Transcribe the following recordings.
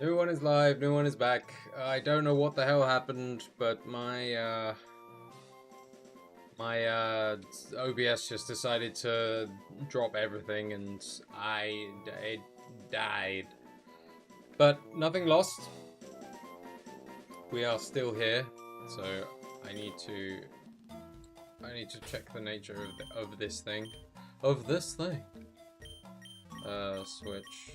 New one is live, new one is back. I don't know what the hell happened, but my OBS just decided to drop everything and it died. But nothing lost. We are still here, so I need to check the nature of this thing. Switch.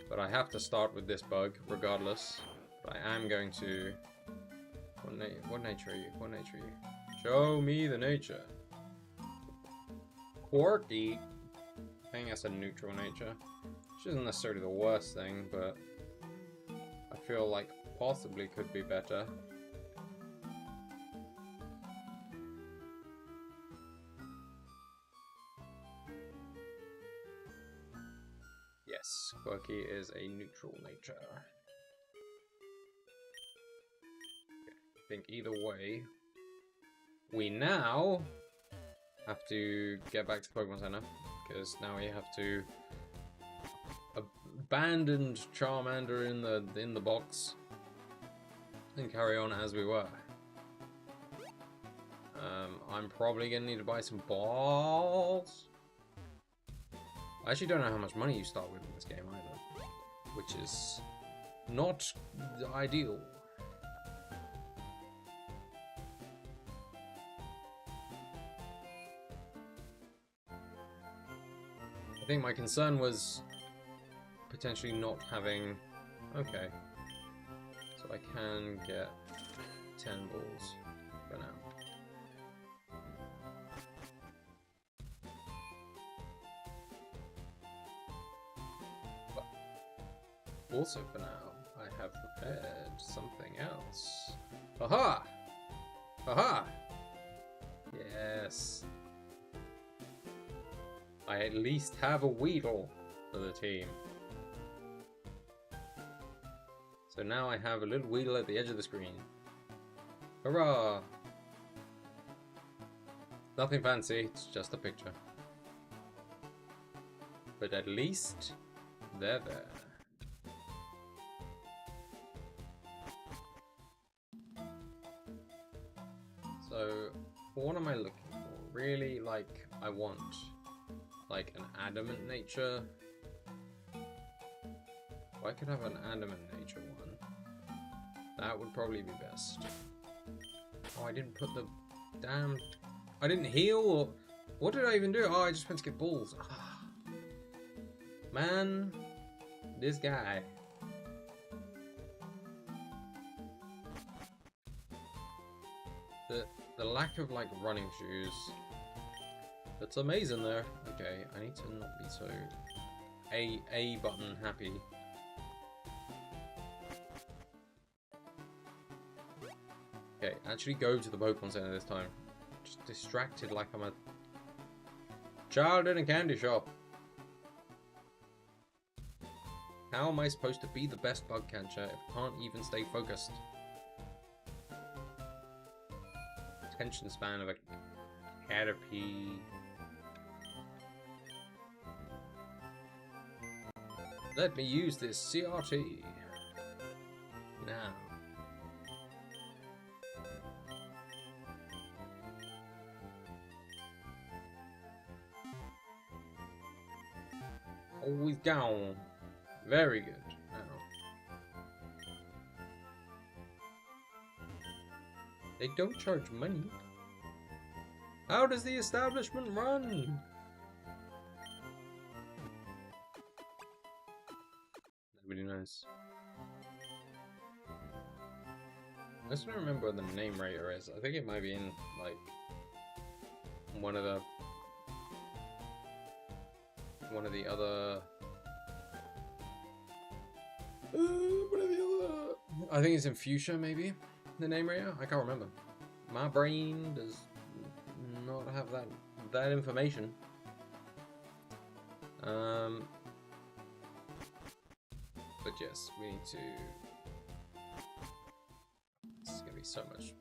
But I have to start with this bug, regardless. But I am going to... What nature are you? What nature are you? Show me the nature. Quirky. I think that's a neutral nature. Which isn't necessarily the worst thing, but... I feel like possibly could be better. Yes, quirky is a neutral nature. I think either way, we now have to get back to the Pokemon Center, because now we have to abandon Charmander in the box and carry on as we were. I'm probably gonna need to buy some balls. I actually don't know how much money you start with in this game either, which is not ideal. I think my concern was potentially not having... Okay. So I can get 10 balls for now. Also for now, I have prepared something else. Aha! Aha! Yes. I at least have a Weedle for the team. So now I have a little Weedle at the edge of the screen. Hurrah! Nothing fancy, it's just a picture. But at least they're there. So, what am I looking for? Really, like, I want, like, an adamant nature. If I could have an adamant nature one, that would probably be best. Oh, I didn't put the damn... I didn't heal, or... What did I even do? Oh, I just went to get balls. Ah. Man, this guy. The lack of, like, running shoes. That's amazing there. Okay, I need to not be so A button happy. Okay, actually go to the Pokemon Center this time. Just distracted like I'm a child in a candy shop. How am I supposed to be the best bug catcher if I can't even stay focused? Attention span of a Caterpie. Let me use this CRT now. Always gone. Very good. They don't charge money. How does the establishment run? Nobody knows. I just don't remember what the name rater is. I think it might be in, like, one of the other... I think it's in Fuchsia, maybe? The name rater? I can't remember. My brain does not have that information. But yes, we need to... This is gonna be so much.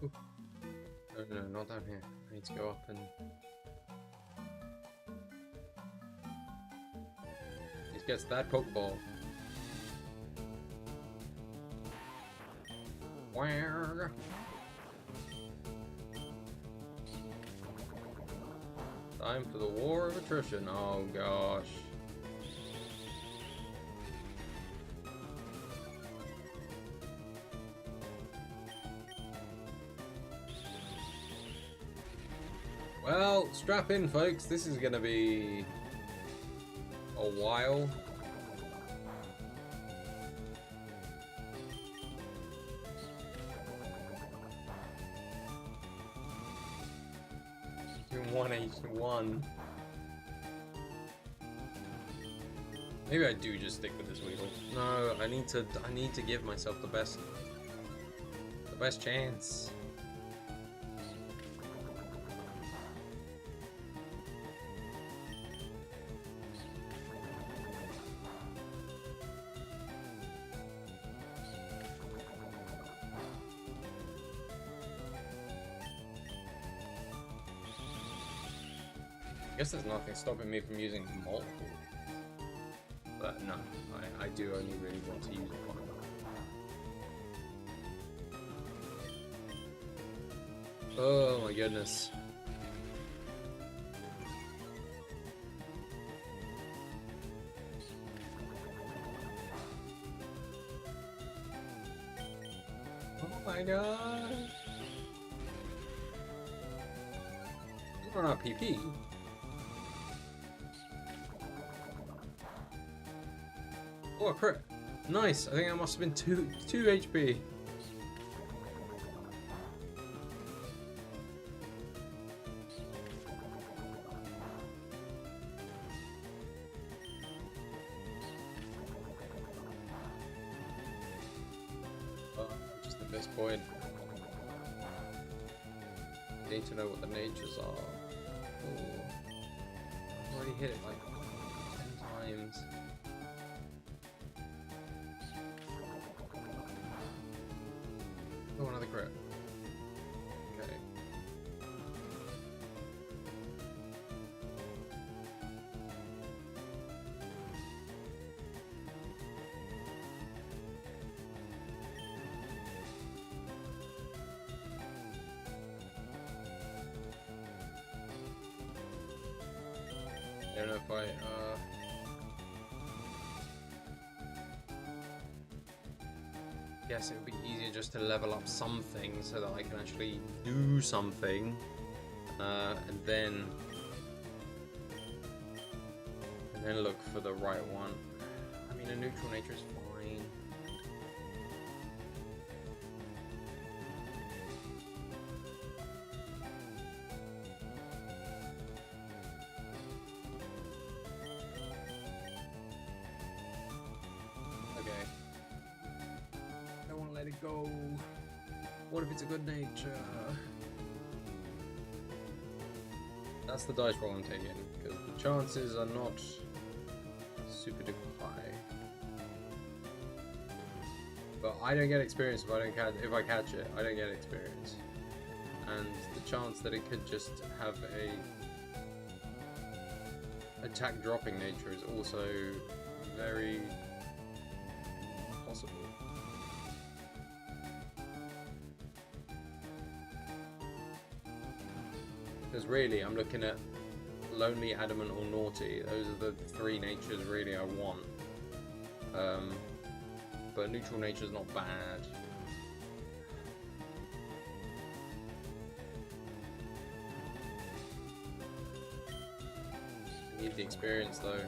Ooh. No, not down here. I need to go up and... He gets that Pokeball. Where? Time for the war of attrition. Oh gosh. Well, strap in, folks. This is gonna be a while. In 181. Maybe I do just stick with this Weedle. No, I need to give myself the best chance. I guess there's nothing stopping me from using multiple. But no, I do only really want to use one. Oh my goodness. Oh my god. You run out PP. Oh, a crit. Nice. I think that must have been 2 HP. Just at this point, need to know what the natures are. Oh, I've already hit it like 10 times. Oh, another crit. Okay. I don't know if I, guess it would be easier just to level up something so that I can actually do something, and then look for the right one. I mean, a neutral nature is fine. Let it go. What if it's a good nature? That's the dice roll I'm taking, because the chances are not super duper high. But I don't get experience if I don't catch. If I catch it, I don't get experience, and the chance that it could just have a attack dropping nature is also very possible. Because really, I'm looking at Lonely, Adamant, or Naughty. Those are the 3 natures really I want. But neutral nature's not bad. I need the experience though.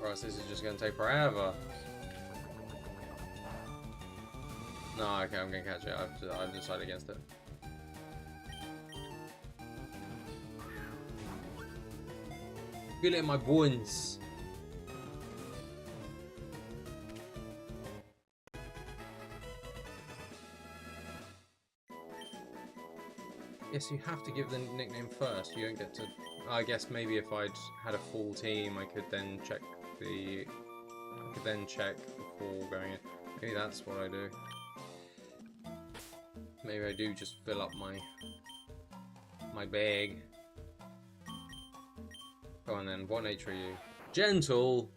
Or else this is just going to take forever. No, okay, I'm going to catch it. I've decided against it. Feel it in my bones. Yes, you have to give the nickname first. You don't get to. I guess maybe if I'd had a full team, I could then check the. I could then check before going in. Maybe that's what I do. Maybe I do just fill up my bag. Go on then, what nature are you? Gentle.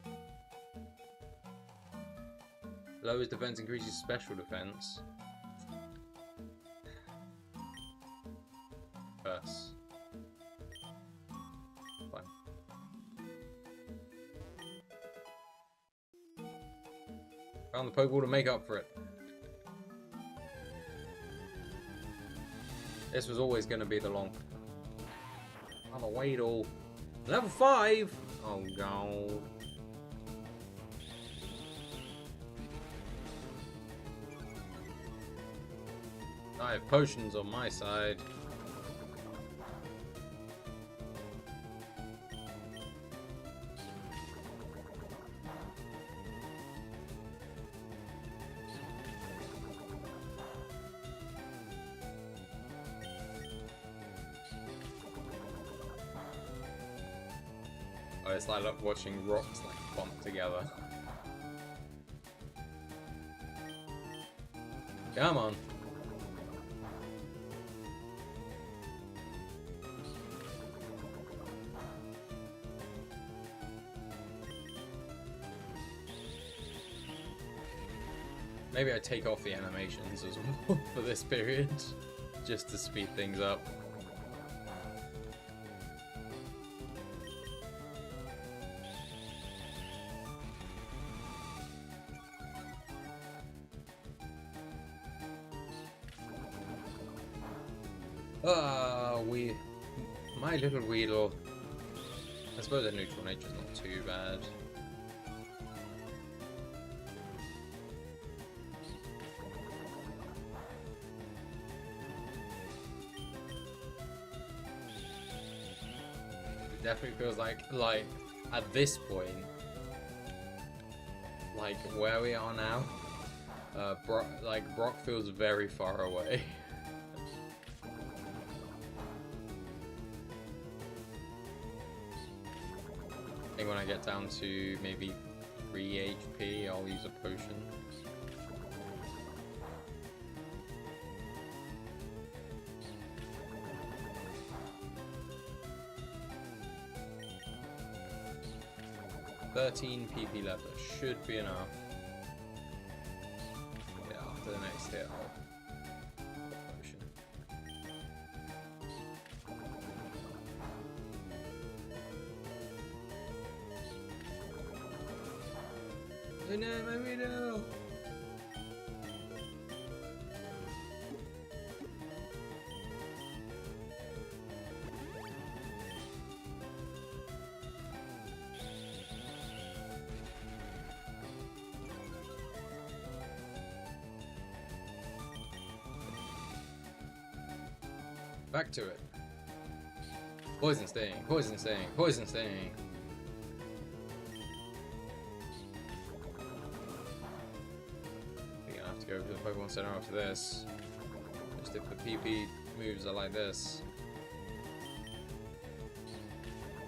Lowers defense, increases special defense. Curse. Fine. Found the Pokeball to make up for it. This was always going to be the long. On the Weedle. Level 5! Oh god. I have potions on my side. Oh, it's like watching rocks like bump together. Come on. Maybe I take off the animations as well for this period, just to speed things up. My little Weedle. I suppose a neutral nature's not too bad. It definitely feels like at this point, like where we are now, Brock feels very far away. I think when I get down to maybe 3 HP, I'll use a potion. $13 PP leather should be enough. Yeah, after the next hit, I'll potion. Oh no, my widow! Back to it. Poison sting, poison sting, poison sting. We're gonna have to go to the Pokemon Center after this. Just if the PP moves are like this.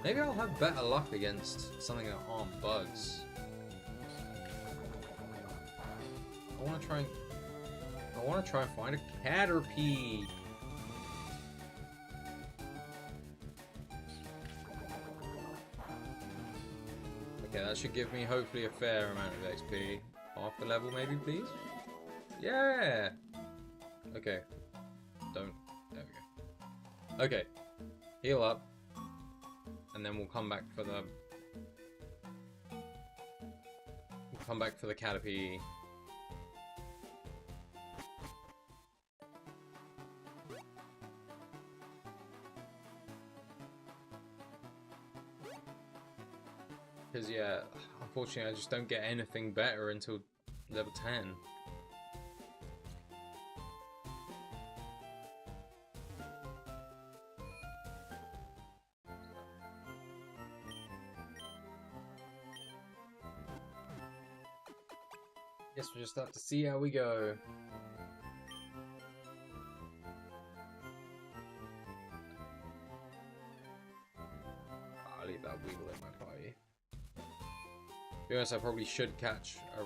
Maybe I'll have better luck against something that aren't bugs. I wanna try and find a Caterpie. Okay, that should give me hopefully a fair amount of XP. Half the level maybe, please? Yeah! Okay. Don't. There we go. Okay. Heal up. And then we'll come back for the... Caterpie. Because, yeah, unfortunately I just don't get anything better until level 10. Guess we'll just have to see how we go. I'll leave that Weedle in my party. To be honest, I probably should catch a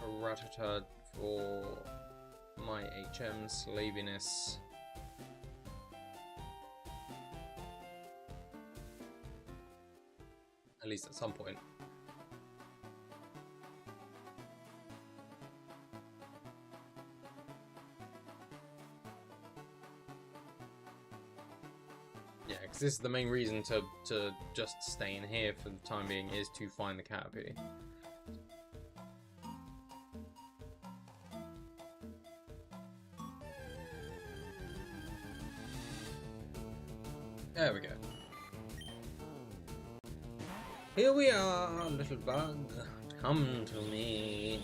Rattata for my HM slaviness. At At least at some point. Yeah, because this is the main reason to just stay in here for the time being, is to find the Caterpie. There we go. Here we are, little bug. Come to me.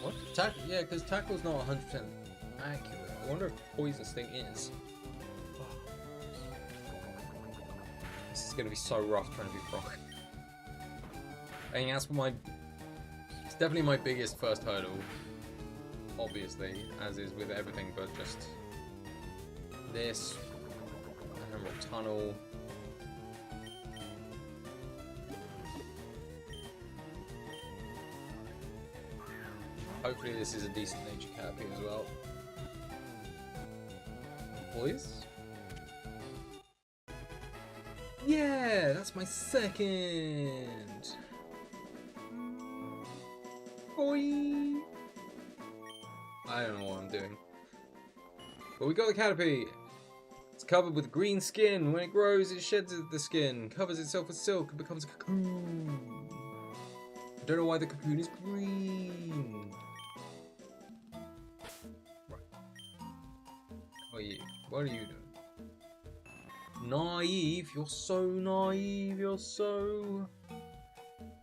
What? Yeah, because Tackle's not 100% accurate. I wonder if Poison Sting is. This is gonna be so rough trying to be Brock. I think that's my... It's definitely my biggest first hurdle. Obviously, as is with everything, but just... This... Emerald Tunnel... Hopefully this is a decent nature Caterpie as well. Please? Yeah, that's my second! Boy! I don't know what I'm doing. But we got the Caterpie! It's covered with green skin. When it grows, it sheds the skin, covers itself with silk, and becomes a cocoon. I don't know why the cocoon is green. What are you doing? Naive, you're so naive, you're so...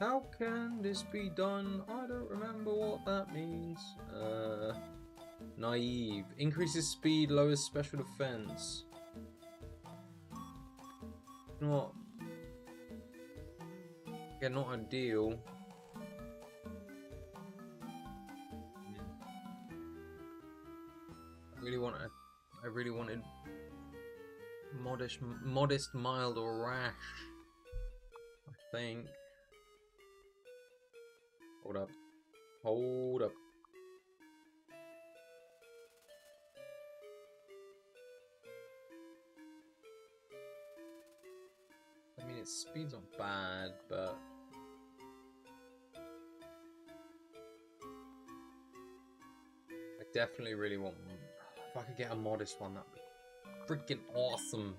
How can this be done? I don't remember what that means. Naive. Increases speed, lowers special defense. Not... Yeah, not ideal. I really wanted modest, mild, or rash. I think. Hold up. Hold up. I mean, its speed's not bad, but... I definitely really want... If I could get a modest one, that'd be freaking awesome.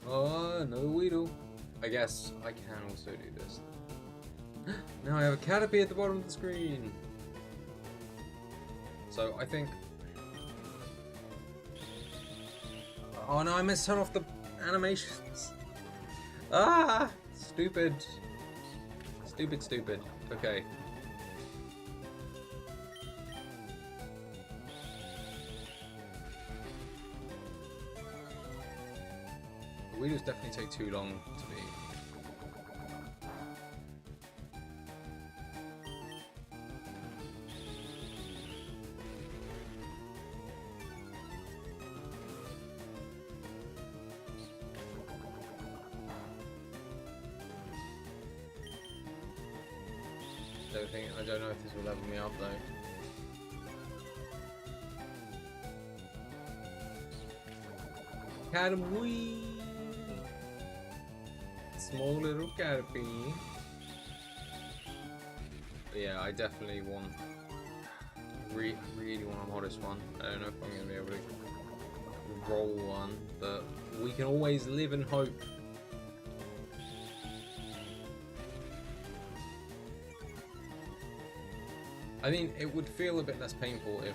Oh, no Weedle. I guess I can also do this. Now I have a Caterpie at the bottom of the screen. So I think... Oh no, I missed turn off the animations. Ah! Stupid. Stupid, stupid. Okay. The Weedles definitely take too long to be. I don't know if this will level me up though. Caterpie! Small little Caterpie. But yeah, I definitely want... really want a modest one. I don't know if I'm going to be able to roll one, but we can always live and hope. I mean, it would feel a bit less painful if...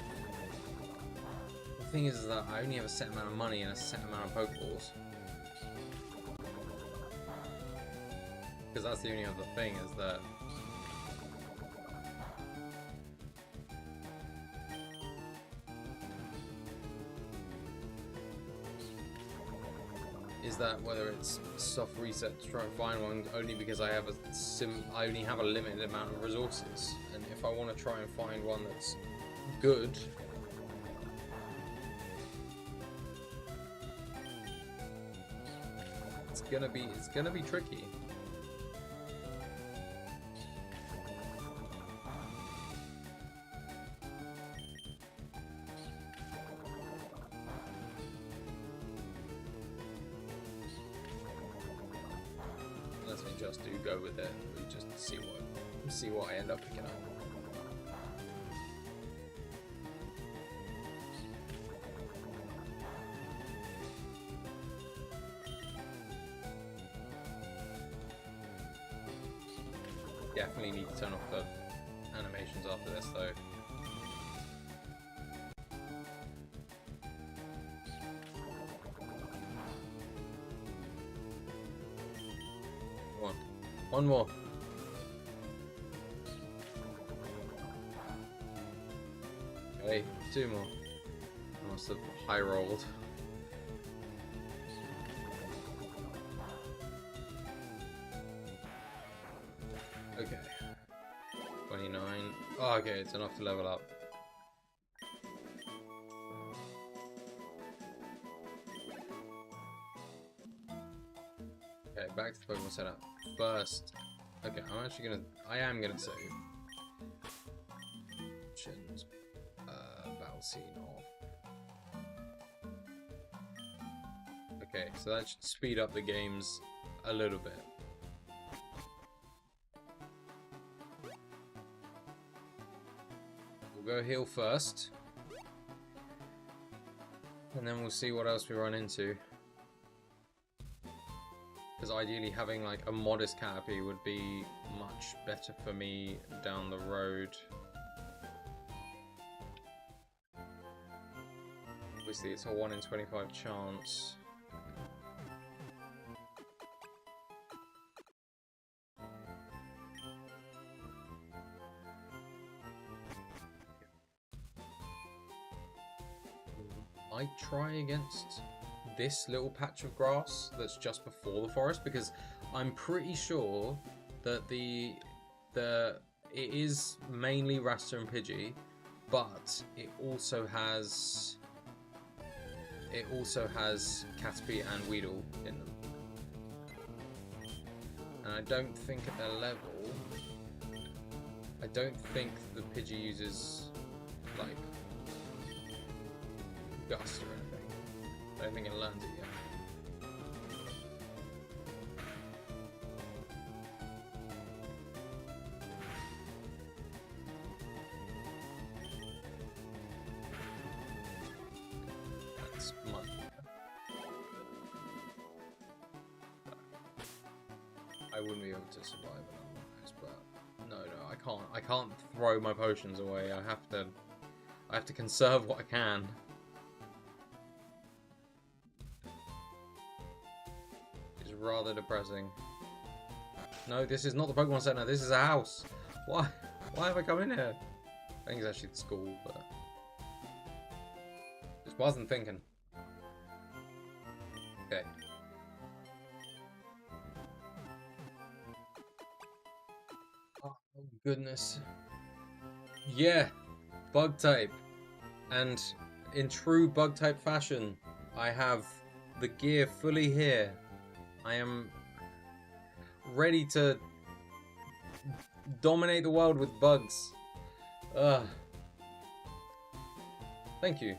The thing is that I only have a set amount of money and a set amount of Pokeballs. Because that's the only other thing, is that... is that whether it's soft reset to try and find one, only because I have I only have a limited amount of resources, and if I want to try and find one that's good, it's gonna be tricky. Unless we just do go with it, we just see what I end up picking up. Definitely need to turn off the animations after this though. One more. Okay, 2 more. I must have high rolled. Okay. 29. Oh, okay, it's enough to level up. Okay, back to the Pokemon setup. First, okay, I am gonna save. Battle scene off. Okay, so that should speed up the games a little bit. We'll go heal first, and then we'll see what else we run into. Because ideally having like a modest Caterpie would be much better for me down the road. Obviously it's a 1 in 25 chance. I try against this little patch of grass that's just before the forest, because I'm pretty sure that it is mainly Rasta and Pidgey, but it also has Caterpie and Weedle in them. And I don't think at their level, I don't think the Pidgey uses like Gust or anything. I don't think it learns it yet. That's much better. I wouldn't be able to survive it, but no, I can't throw my potions away. I have to conserve what I can. Rather depressing. No, this is not the Pokemon Center. This is a house. Why? Why have I come in here? I think it's actually the school, but just wasn't thinking. Okay. Oh goodness. Yeah, bug type, and in true bug type fashion, I have the gear fully here. I am ready to dominate the world with bugs. Thank you.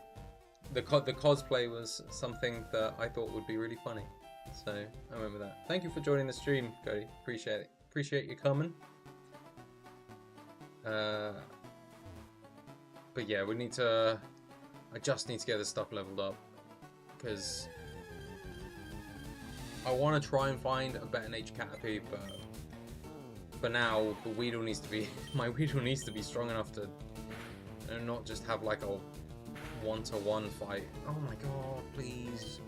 The cosplay was something that I thought would be really funny, so I remember that. Thank you for joining the stream, Cody. Appreciate it. Appreciate you coming. But yeah, I just need to get this stuff leveled up, because I want to try and find a better nature Caterpie, but for now, the Weedle needs to be my Weedle needs to be strong enough to not just have like a 1-to-1 fight. Oh my god, please.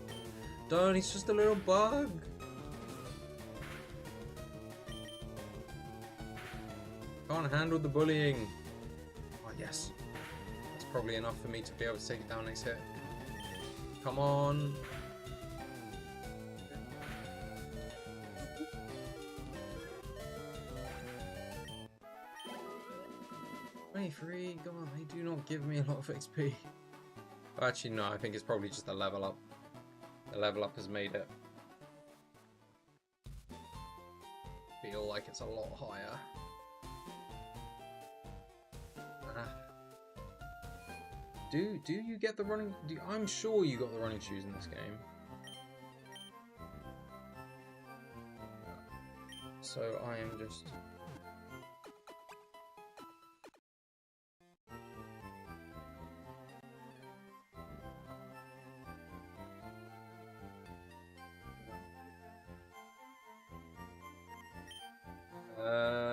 Don't, he's just a little bug. Can't handle the bullying. Oh yes. That's probably enough for me to be able to take it down next hit. Come on. 23, go on, they do not give me a lot of XP. Actually, no, I think it's probably just the level up. The level up has made it feel like it's a lot higher. Do you get the running? I'm sure you got the running shoes in this game. So I am just.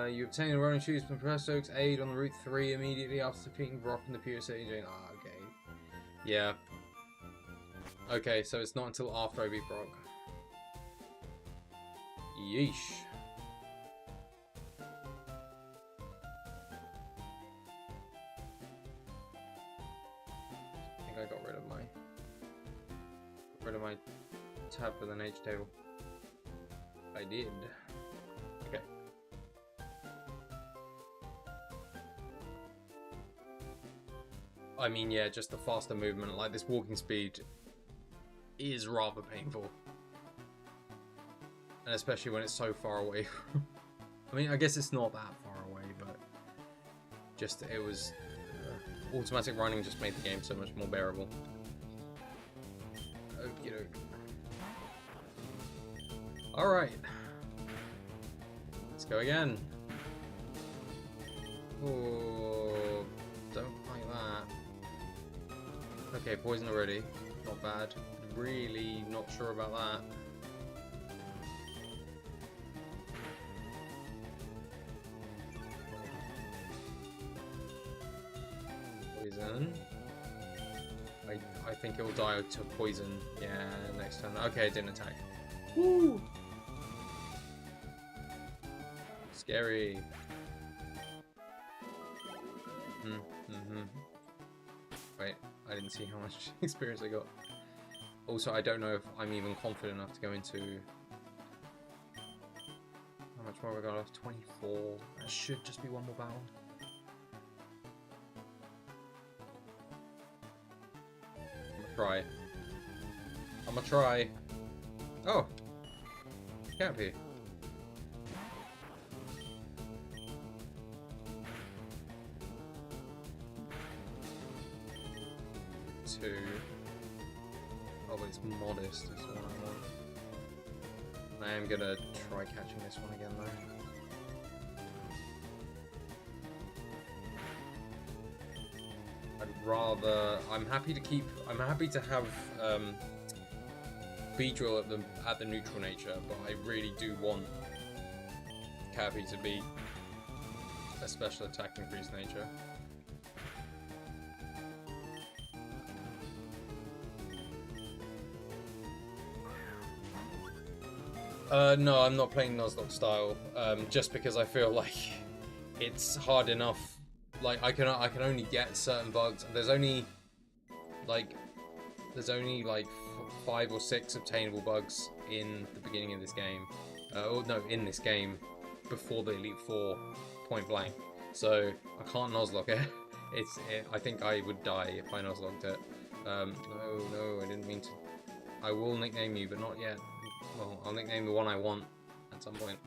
You obtain the running shoes from Professor Oak's aid on Route 3 immediately after defeating Brock in the Pure City. Ah, okay. Yeah. Okay, so it's not until after I beat Brock. Yeesh. I think I got rid of my tab for the nature table. I did. Okay. I mean, yeah, just the faster movement, like this walking speed is rather painful. And especially when it's so far away. I mean, I guess it's not that far away, but just it was automatic running just made the game so much more bearable. Okie doke. Alright. Let's go again. Oh, don't like that. Okay, poison already. Not bad. Really not sure about that. Poison. I think it will die to poison. Yeah, next turn. Okay, it didn't attack. Woo! Scary. Wait, I didn't see how much experience I got. Also, I don't know if I'm even confident enough to go into... How much more have I got left? 24. That should just be one more battle. I'm gonna try. Oh! Can't 2. Oh, but it's modest is what I want. I am gonna try catching this one again though. I'd rather. I'm happy to have Beedrill at the neutral nature, but I really do want Cappy to be a special attack increase nature. No, I'm not playing Nuzlocke style, just because I feel like it's hard enough. Like I can only get certain bugs. There's only like 5 or 6 obtainable bugs in the beginning of this game. In this game before the Elite Four point blank. So I can't Nuzlocke it. I think I would die if I Nuzlocked it. No, I didn't mean to. I will nickname you, but not yet. Well, I'll nickname the one I want at some point.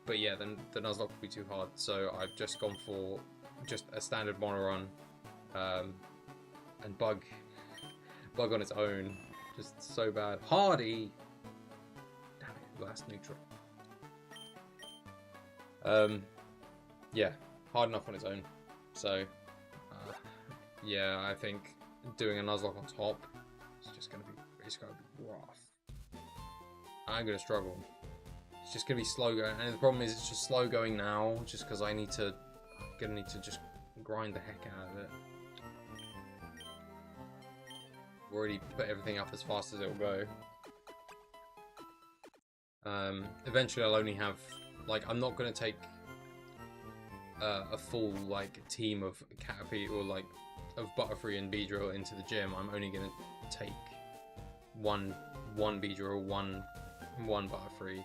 But yeah, then the Nuzlocke would be too hard, so I've just gone for just a standard monorun, and bug on its own, just so bad. Hardy, damn it, last neutral. Yeah, hard enough on its own. So yeah, I think doing a Nuzlocke on top is just gonna be rough. I'm gonna struggle. It's just gonna be slow going, and the problem is it's just slow going now, just because I'm gonna need to just grind the heck out of it. Already put everything up as fast as it'll go. Eventually I'll only have, like, I'm not gonna take a full like team of Caterpie or like of Butterfree and Beedrill into the gym. I'm only gonna take one Beedrill, one Butterfree,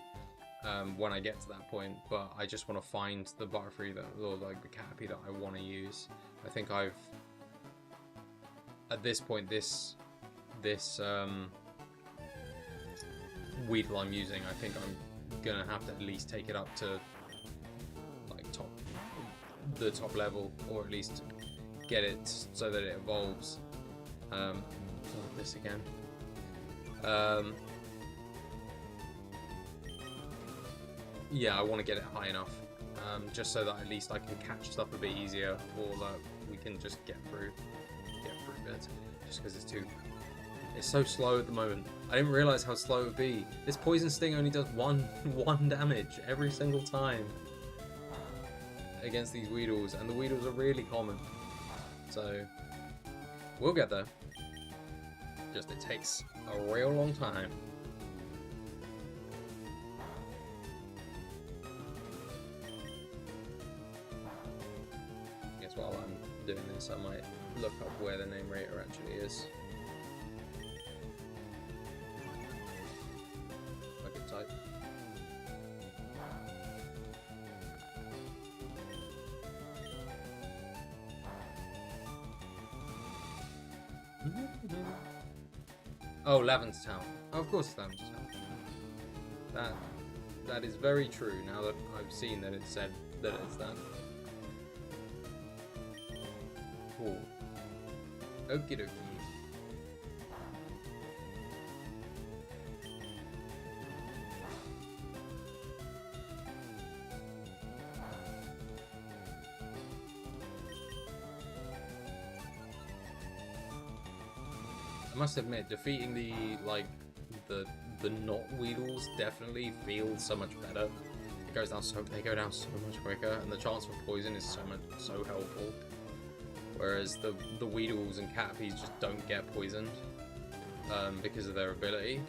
when I get to that point, but I just want to find the Butterfree or like the Caterpie that I want to use. I think I've, at this point, this Weedle I'm using, I think I'm gonna have to at least take it up to like the top level, or at least get it so that it evolves. This again. Yeah, I want to get it high enough, just so that at least I can catch stuff a bit easier, or that we can just get through bits. Just because it's so slow at the moment. I didn't realize how slow it would be. This Poison Sting only does one damage every single time against these Weedles, and the Weedles are really common. So we'll get there. Just it takes a real long time. I guess while I'm doing this, I might look up where the name rater actually is. I can type. Oh, Laven's Town. Oh, of course, Laven's Town. That is very true. Now that I've seen that it said that it's that. Cool. Okie dokie. I must admit, defeating the not Weedles definitely feels so much better. It goes down they go down so much quicker, and the chance for poison is so helpful. Whereas the Weedles and Caterpies just don't get poisoned because of their ability.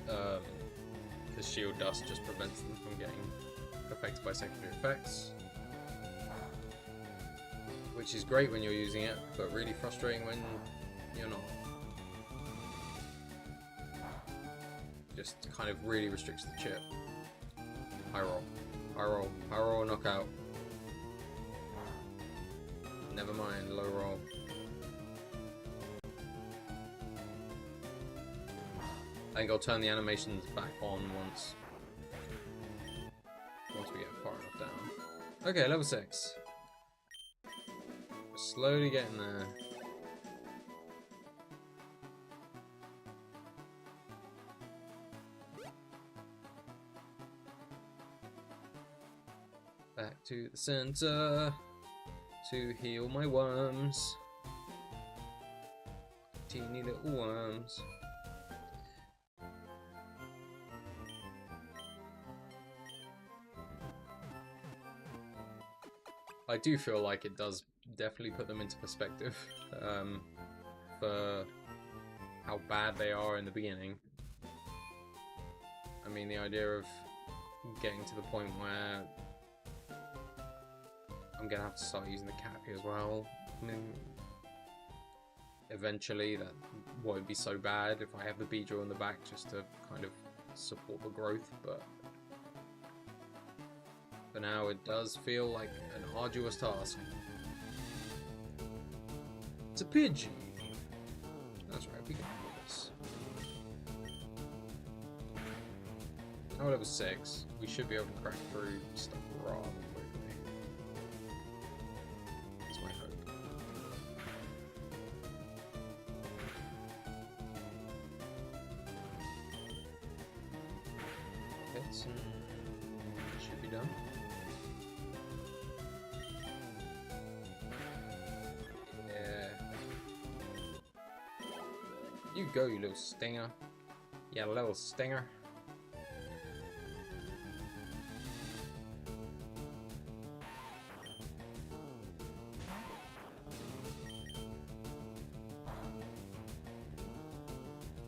Because Shield Dust just prevents them from getting affected by secondary effects. Which is great when you're using it, but really frustrating when you're not. Just kind of really restricts the chip. High roll. High roll. High roll, knockout. Never mind, low roll. I think I'll turn the animations back on once we get far enough down. Okay, level 6. We're slowly getting there. Back to the center to heal my worms. Teeny little worms. I do feel like it does definitely put them into perspective for how bad they are in the beginning. I mean, the idea of getting to the point where I'm gonna have to start using the Caterpie as well. I mean, eventually that won't be so bad if I have the Beedrill in the back just to kind of support the growth, but for now it does feel like an arduous task. It's a Pidgey. That's right, we can do this. Now we're level 6. We should be able to crack through stuff rather quickly. That's my hope. Hits and should be done. You go, you little stinger. Yeah, little stinger.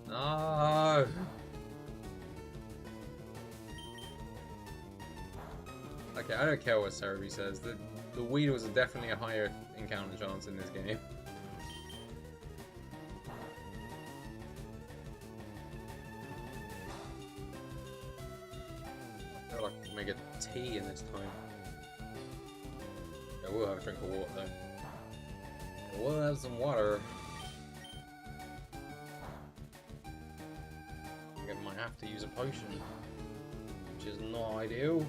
No. Okay, I don't care what Cindery says. The Weedles are definitely a higher encounter chance in this game. I can make a tea in this time. I will have a drink of water though. I will have some water. I might have to use a potion, which is not ideal.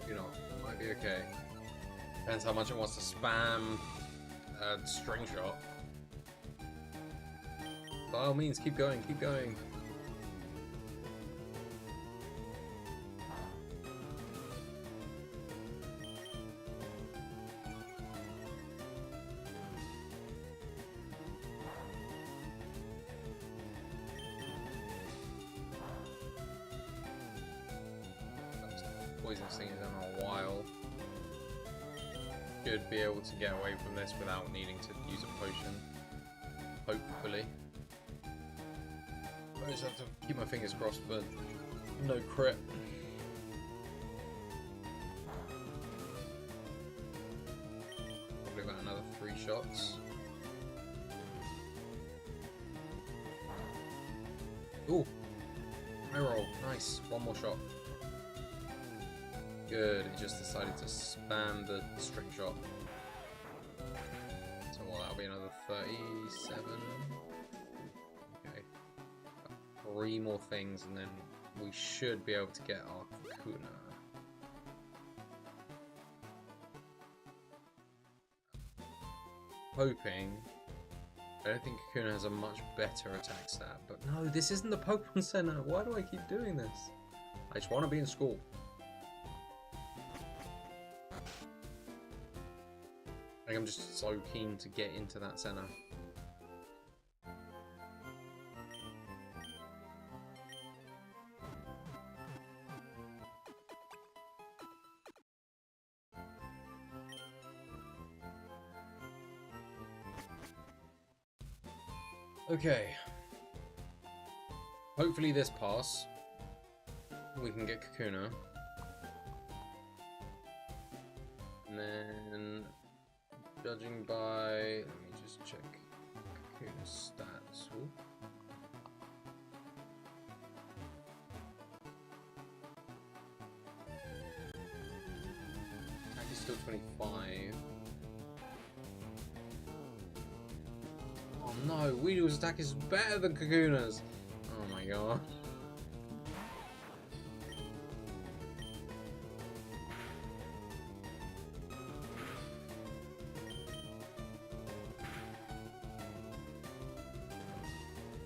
You know, it might be okay. Depends how much it wants to spam string shot. By all means, keep going, keep going. Poisonous thing is in a while. Should be able to get away from this without needing to use a potion. Hopefully. I just have to keep my fingers crossed for no crit. Probably about another 3 shots. Ooh! High roll. Nice. 1 more shot. Good. It just decided to spam the string shot. So well, that'll be another 37. 3 more things and then we should be able to get our Kakuna. Hoping. I don't think Kakuna has a much better attack stat, but no, this isn't the Pokemon Center. Why do I keep doing this? I just want to be in school. I think I'm just so keen to get into that center. Okay. Hopefully this pass, we can get Kakuna. And then, judging by, let me just check Kakuna's stats. Ooh. Attack is still 25. Oh no, Weedle's attack is better than Kakuna's! Oh my god.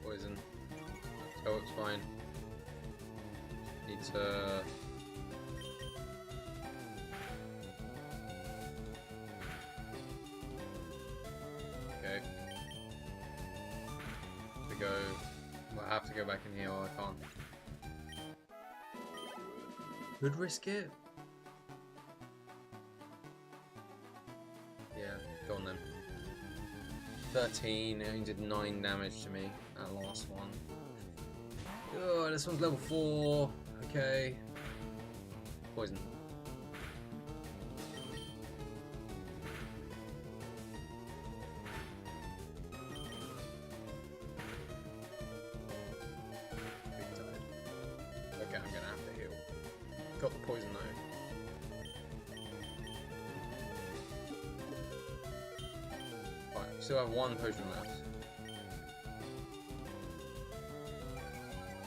Poison. Oh, it's fine. Need to... Okay. Go. Well, I have to go back in here or I can't. Could risk it. Yeah, go on then. 13, it only did 9 damage to me, that last one. Oh, this one's level 4. Okay. Poison. Okay, I'm gonna have to heal. Got the poison though. Right, we still have 1 potion left.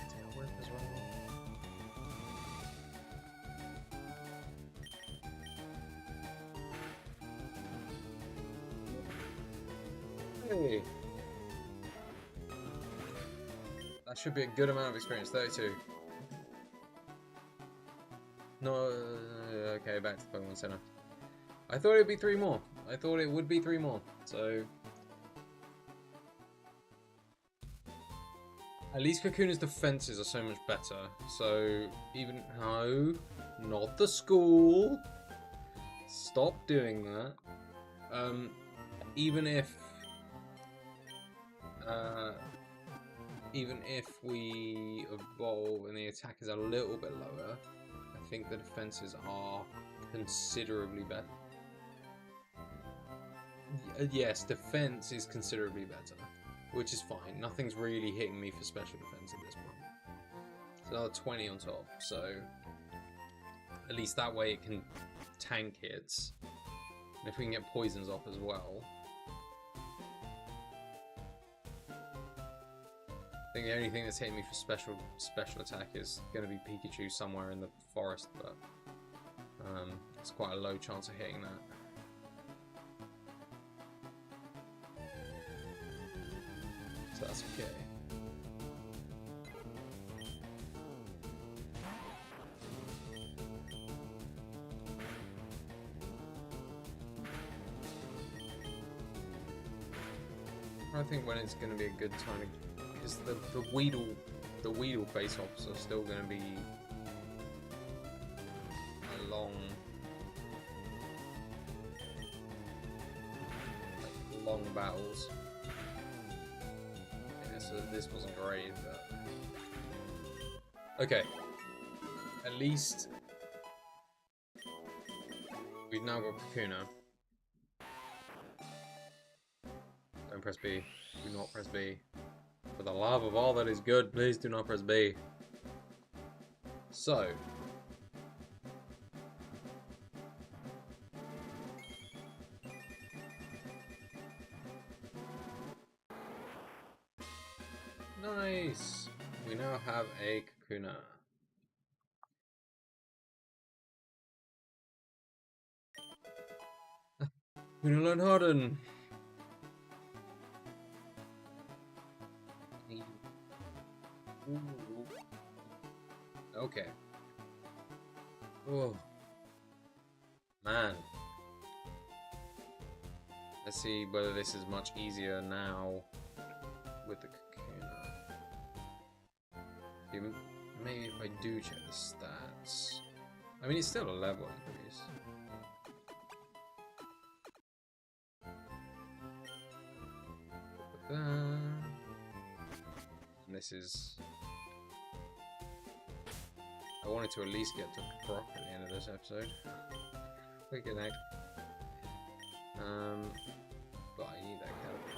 Tail whip as well. Hey! That should be a good amount of experience, 32. No, okay, back to the Pokemon Center. I thought it'd be 3 more. I thought it would be 3 more. So, at least Kakuna's defenses are so much better. So, even no, not the school. Stop doing that. even if we evolve and the attack is a little bit lower, I think the defenses are considerably better. Yes, defense is considerably better, which is fine. Nothing's really hitting me for special defense at this point. So another 20 on top, so at least that way it can tank hits. And if we can get poisons off as well. I think the only thing that's hitting me for special attack is going to be Pikachu somewhere in the forest, but it's quite a low chance of hitting that. So that's okay. I think when it's going to be a good time to, because the Weedle face-offs are still going to be a long battles. Yeah, so this wasn't great, but okay. At least we've now got Kakuna. Don't press B. Do not press B. For the love of all that is good, please do not press B. So. Nice! We now have a Kakuna. We're gonna learn Harden. Okay. Oh. Man. Let's see whether this is much easier now with the Kakuna. Maybe if I do check the stats. I mean, it's still a level increase. And this is... I wanted to at least get to Brock at the end of this episode. Look at that. But I need that caliber.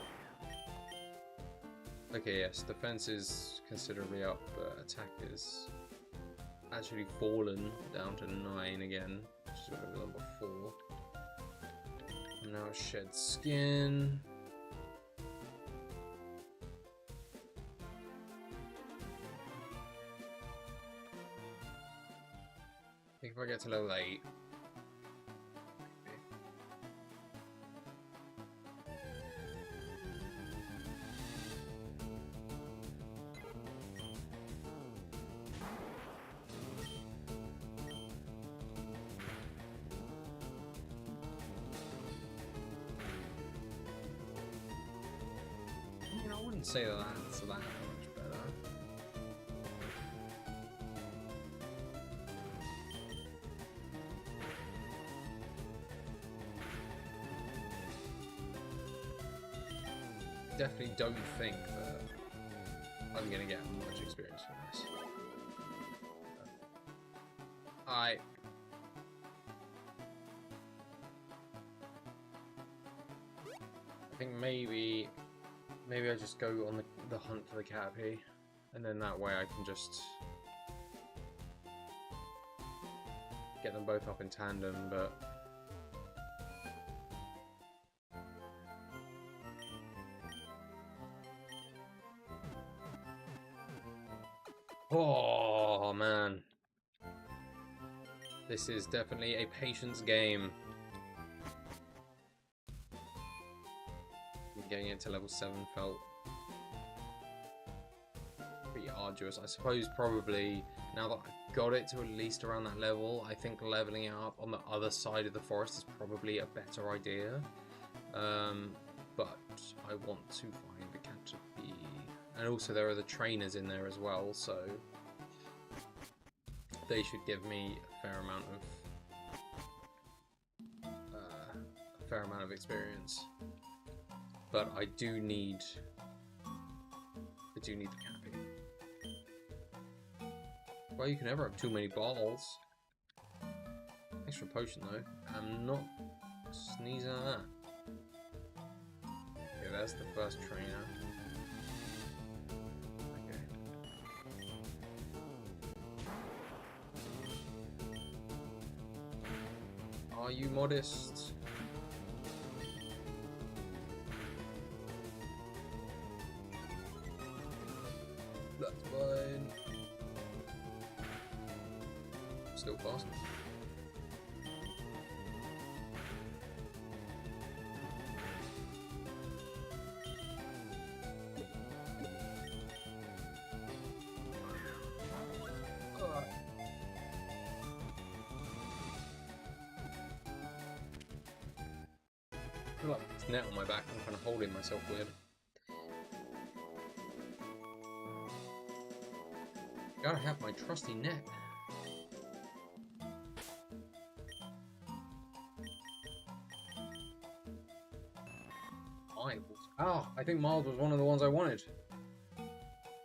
Okay, yes, defense is considerably up, but attack is actually fallen down to 9 again, which is what it was on before. And now shed skin. I think if I get to level 8. I wouldn't say that that's that much better. Definitely don't think that I'm gonna get much experience from this. I think maybe I just go on the hunt for the Caterpie, and then that way I can just get them both up in tandem, but oh man, this is definitely a patience game. Getting it to level 7 felt pretty arduous. I suppose probably now that I've got it to at least around that level, I think leveling it up on the other side of the forest is probably a better idea. But I want to find the Caterpie. And also there are the trainers in there as well, so they should give me a fair amount of experience. But I do need the Caterpie. Well, you can never have too many balls. Extra potion though. I'm not sneezing at that. Okay, that's the first trainer. Okay. Are you modest? That's fine. Still passing. I feel like this net on my back, I'm kind of holding myself weird. Gotta have my trusty net. Miles. Oh, I think Miles was one of the ones I wanted.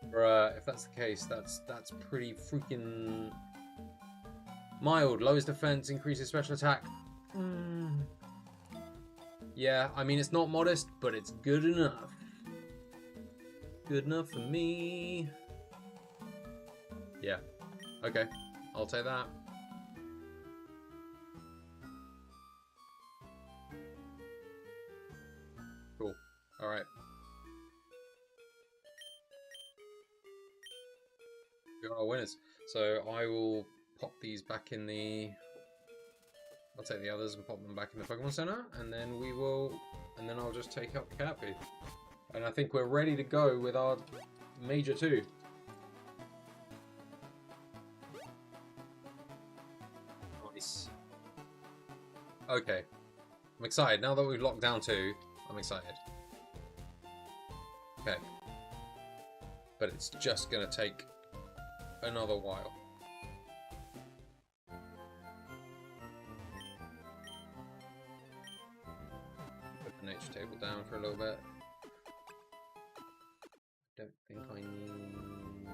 Bruh, if that's the case, that's pretty freaking mild. Lowest defense, increases special attack. Yeah, I mean, it's not modest, but it's good enough. Good enough for me. Yeah. Okay. I'll take that. Cool. Alright. We got our winners. So I will pop these back in the... I'll take the others and pop them back in the Pokemon Center, and then we will... And then I'll just take out the Caterpie. And I think we're ready to go with our Major 2. Nice. Okay. I'm excited. Now that we've locked down 2, I'm excited. Okay. But it's just going to take another while. Put the nature table down for a little bit. Don't think I need...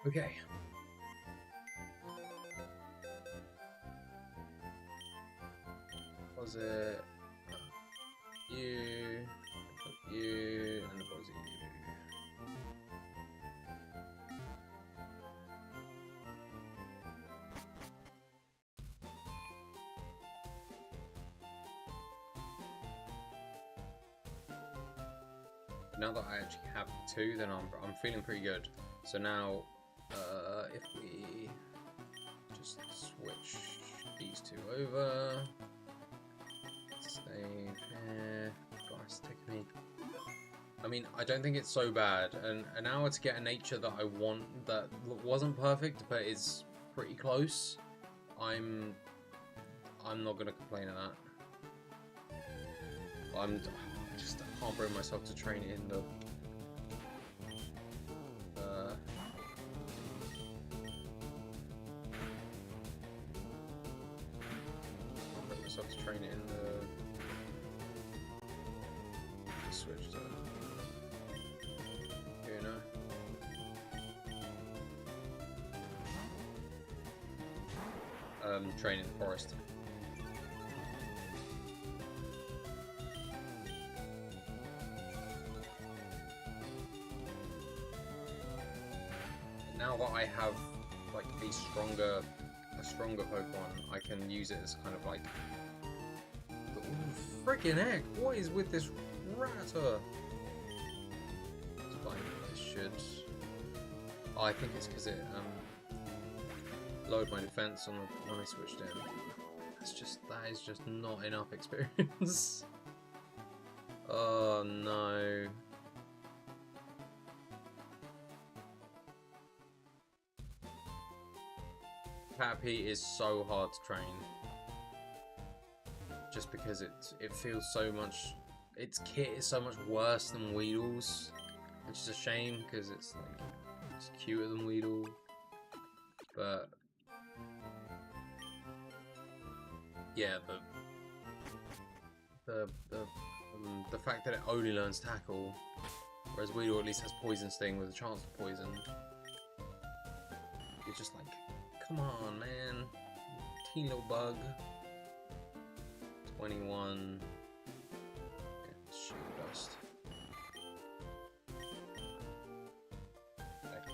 Okay. Deposit you, and deposit you. Now that I actually have 2, then I'm feeling pretty good. So now, if we just switch these 2 over, save here. Gosh, take me. I mean, I don't think it's so bad, and an hour to get a nature that I want that wasn't perfect, but is pretty close. I'm not gonna complain of that. I can't bring myself to train it in the. Can't bring myself to train it in the switch to you know. Train in the forest. Now that I have like a stronger Pokemon, I can use it as kind of like freaking heck! What is with this ratter? It's fine. This should. Oh, I think it's because it lowered my defense on when I switched in. That is just not enough experience. Oh no. Caterpie is so hard to train, just because it feels so much. Its kit is so much worse than Weedle's, which is a shame because it's cuter than Weedle, but yeah, the fact that it only learns tackle, whereas Weedle at least has poison sting with a chance of poison. You're just like, come on, man, teeny little bug. 21. Okay, shield dust. Okay.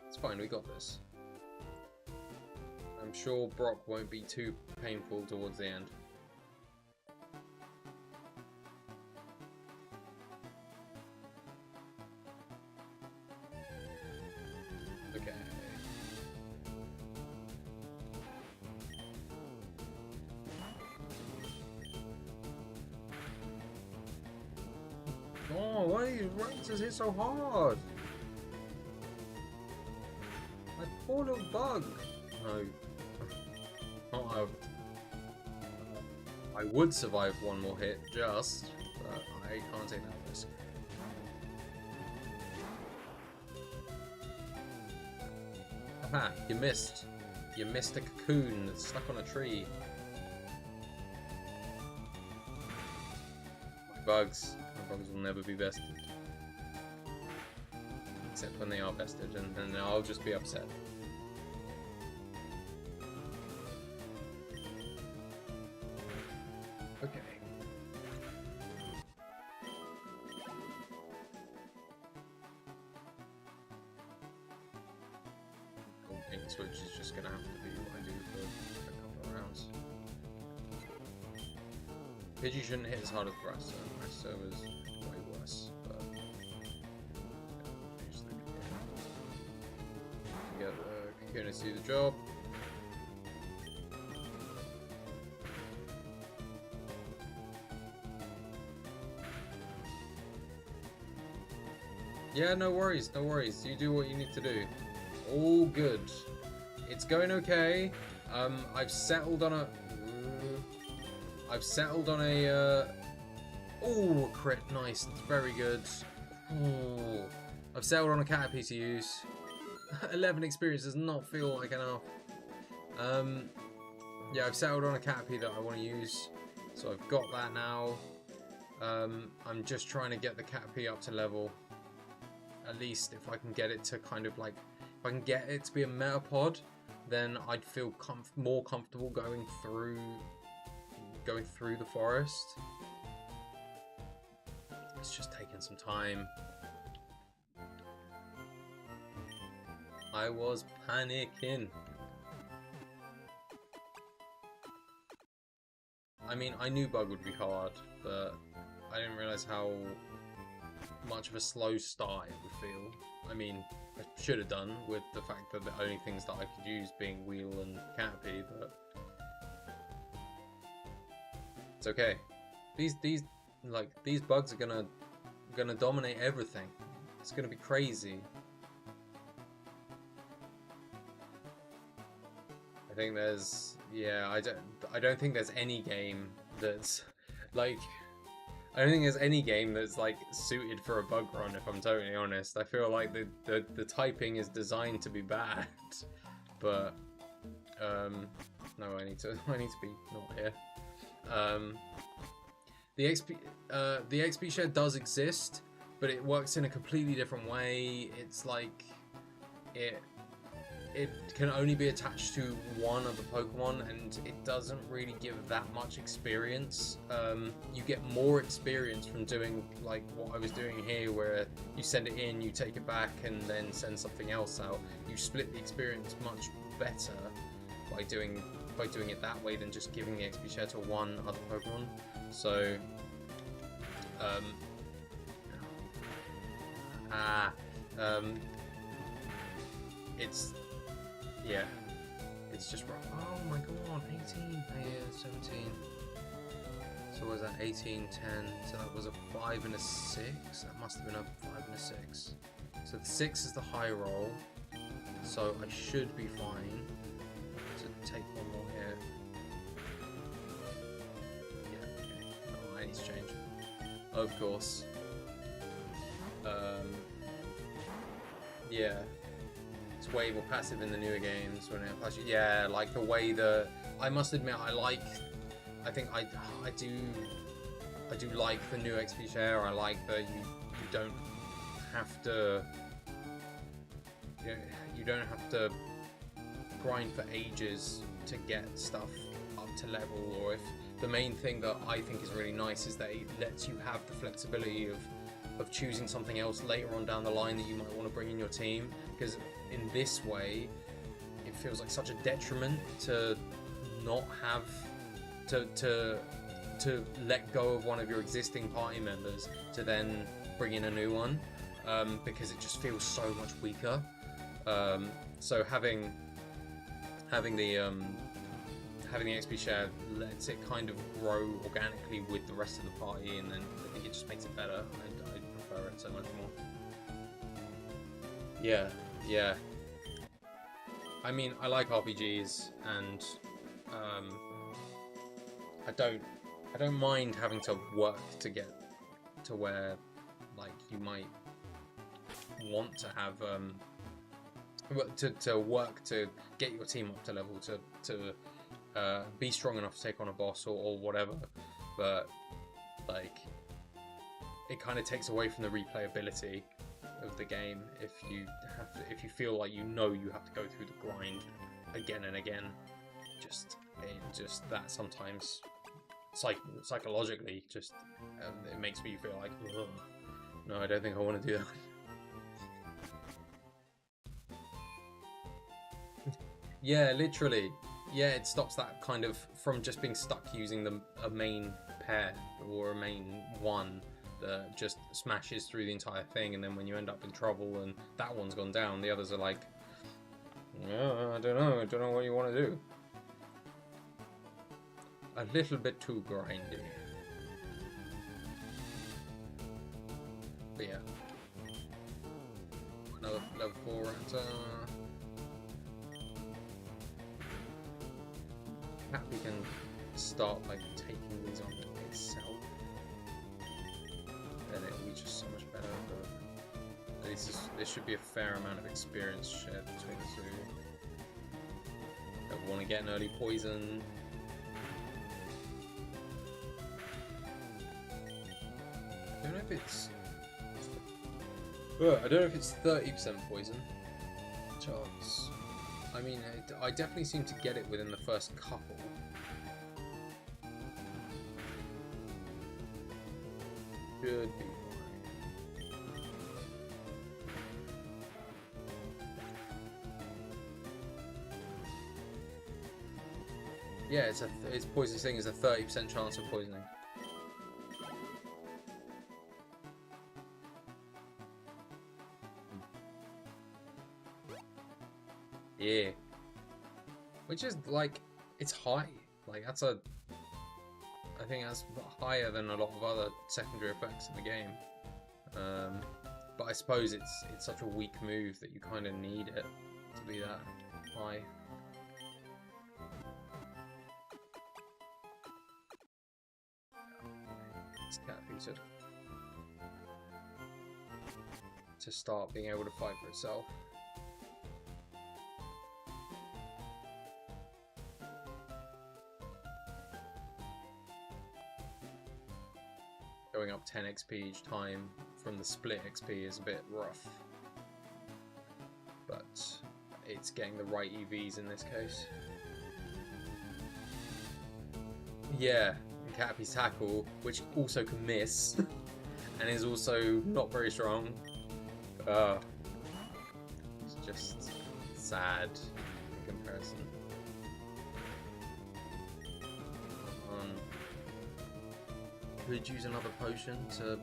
It's fine, we got this. I'm sure Brock won't be too painful towards the end. Okay. Oh, why are these razors hit so hard? My poor little bug. No. I would survive one more hit, just, but I can't take that risk. Aha, you missed. You missed a cocoon that's stuck on a tree. My bugs will never be bested. Except when they are bested, and then I'll just be upset. Okay. Golden Switch is just gonna have to be what I do for a couple of rounds. Pidgey shouldn't hit as hard as Thruster. Thruster was way worse, but get the Kakuna to do the job. Yeah, no worries, no worries. You do what you need to do. All good. It's going okay. I've settled on a. Oh, crit, nice. That's very good. Oh, I've settled on a Caterpie to use. 11 experience does not feel like enough. Yeah, I've settled on a Caterpie that I want to use, so I've got that now. I'm just trying to get the Caterpie up to level. At least if I can get it to kind of like, if I can get it to be a Metapod, then I'd feel more comfortable going through the forest. It's just taking some time. I was panicking. I mean, I knew Bug would be hard, but I didn't realize how much of a slow start it would feel. I mean, I should have done with the fact that the only things that I could use being Wheel and Caterpie, but it's okay. These bugs are gonna dominate everything. It's gonna be crazy. I think there's, yeah, I don't think there's any game that's like, I don't think there's any game that's like suited for a bug run, if I'm totally honest. I feel like the typing is designed to be bad, but no, I need to be not here. The XP share does exist, but it works in a completely different way. It's like it can only be attached to one of the Pokemon, and it doesn't really give that much experience. You get more experience from doing like what I was doing here, where you send it in, you take it back, and then send something else out. You split the experience much better by doing it that way than just giving the XP share to one other Pokemon. So, it's, yeah, it's just rough. Oh my god, 18, yeah, 17. So what was that, 18, 10, so that was a 5 and a 6? That must have been a 5 and a 6. So the 6 is the high roll, so I should be fine to take one more hit. Yeah, okay. Oh, I need to change. Of course. Yeah. it's way more passive in the newer games. When it plus, yeah, like the way that I must admit, I think I do like the new XP share. I like that you don't have to, you don't have to grind for ages to get stuff up to level, or if the main thing that I think is really nice is that it lets you have the flexibility of choosing something else later on down the line that you might want to bring in your team, because in this way it feels like such a detriment to not have to let go of one of your existing party members to then bring in a new one, because it just feels so much weaker. So having the XP share lets it kind of grow organically with the rest of the party, and then I think it just makes it better. I prefer it so much more. Yeah. I mean, I like RPGs, and I don't mind having to work to get to where, like, you might want to have to work to get your team up to level to be strong enough to take on a boss or whatever, but like it kind of takes away from the replayability of the game if you feel like you have to go through the grind again and again. Just that sometimes psychologically just it makes me feel like, ugh, no, I don't think I want to do that. Yeah, literally. Yeah, it stops that kind of from just being stuck using a main pair or a main one that just smashes through the entire thing, and then when you end up in trouble and that one's gone down, the others are like, yeah, I don't know what you want to do. A little bit too grindy. But yeah. Another level 4 raptor. Happy can start like taking these on itself, then it will be just so much better. But there should be a fair amount of experience shared between the two. Don't want to get an early poison. I don't know if it's 30% poison chance. I mean, I definitely seem to get it within the first couple. Should be fine. Yeah, it's poison thing is a 30% chance of poisoning. Yeah. Which is, like, it's high. Like, I think that's higher than a lot of other secondary effects in the game. But I suppose it's such a weak move that you kind of need it to be that high. It's cat featured to start being able to fight for itself. Going up 10 XP each time from the split XP is a bit rough, but it's getting the right EVs in this case. Yeah, Cappy's tackle, which also can miss and is also not very strong. It's just sad in comparison. Could use another potion to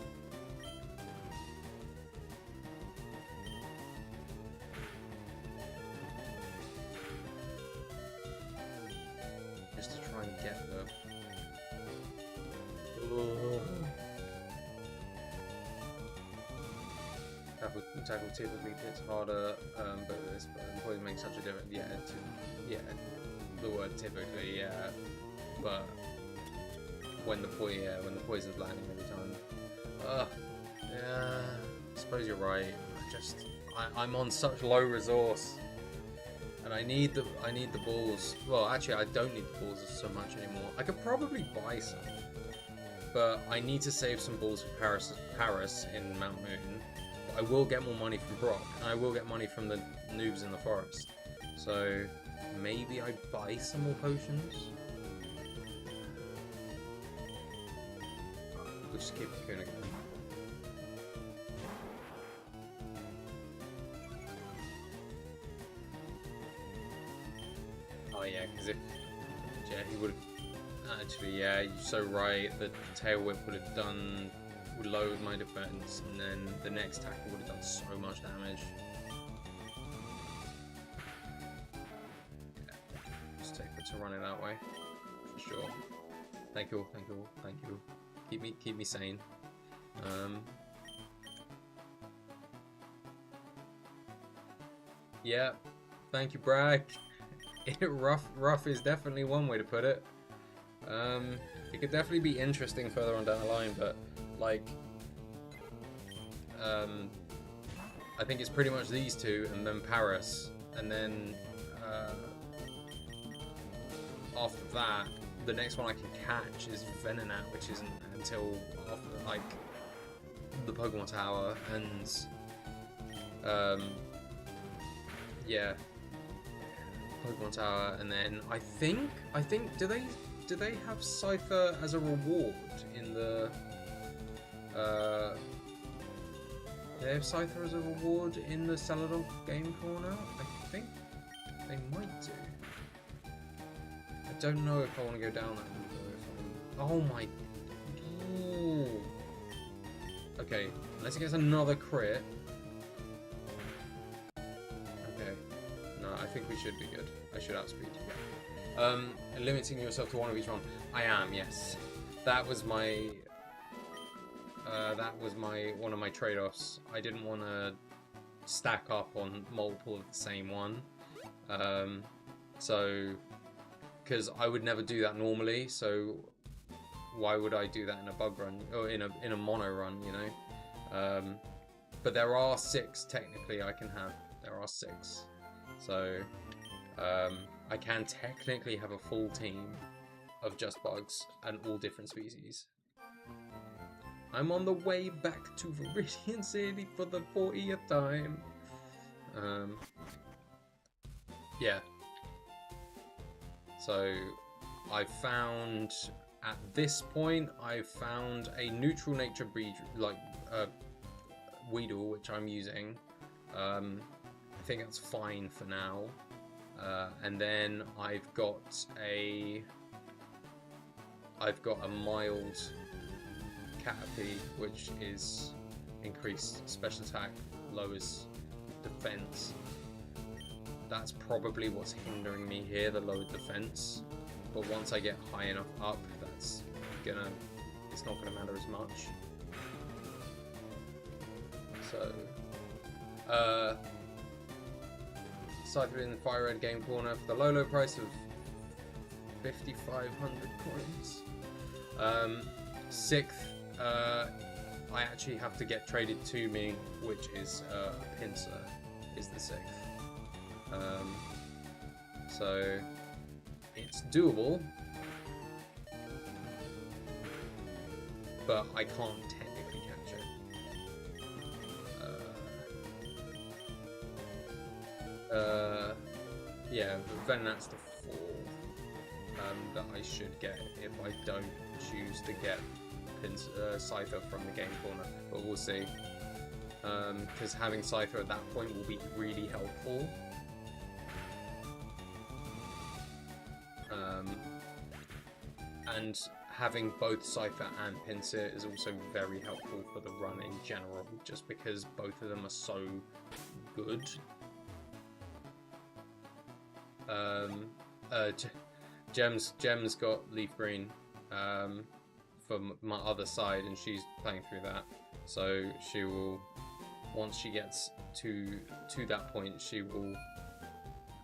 just to try and get the tackle typically hits harder, but this poison makes such a difference. Yeah, the word typically, yeah, but when the poison's landing every time. Yeah, I suppose you're right. I'm on such low resource. And I need the balls. Well, actually, I don't need the balls so much anymore. I could probably buy some, but I need to save some balls for Paris in Mount Moon. But I will get more money from Brock, and I will get money from the noobs in the forest. So maybe I buy some more potions. We'll just keep it going again. Oh yeah, because if he would have actually, yeah, you're so right. The tail whip would lowered my defense, and then the next tackle would have done so much damage. Yeah, just take it to run it that way for sure. Thank you, thank you, thank you. Keep me sane. Yeah, thank you, Bragg. Rough is definitely one way to put it. It could definitely be interesting further on down the line, but like, I think it's pretty much these two, and then Paris, and then after that, the next one I can catch is Venonat, which isn't until after like the Pokemon Tower, and yeah. Pokemon Tower, and then I think do they have Cypher as a reward in the do they have Cypher as a reward in the Celadon game corner? I think they might do. I don't know if I want to go down that route. Oh my. Ooh. Okay, unless it gets another crit. I think we should be good. I should outspeed you. Limiting yourself to one of each one. I am, yes. That was my one of my trade-offs. I didn't want to stack up on multiple of the same one. So, because I would never do that normally. So, why would I do that in a bug run or in a mono run? You know. But there are 6 technically I can have. There are 6. So, I can technically have a full team of just bugs and all different species. I'm on the way back to Viridian City for the 40th time. Yeah. So, at this point, I've found a neutral nature breed, like Weedle, which I'm using. I think that's fine for now, and then I've got a mild Caterpie, which is increased special attack, lowers defense. That's probably what's hindering me here, the lowered defense. But once I get high enough up, it's not gonna matter as much. So, Cypher in the Fire Red game corner for the low price of 5,500 coins. 6th, I actually have to get traded to me, which is a Pinsir, is the 6th. So it's doable, but I can't technically catch it. Yeah, but then that's the 4th that I should get if I don't choose to get Cypher from the game corner, but we'll see. Because having Cypher at that point will be really helpful. And having both Cypher and Pinsir is also very helpful for the run in general, just because both of them are so good. Gem's got Leaf Green from my other side, and she's playing through that. So she will, once she gets to that point, she will.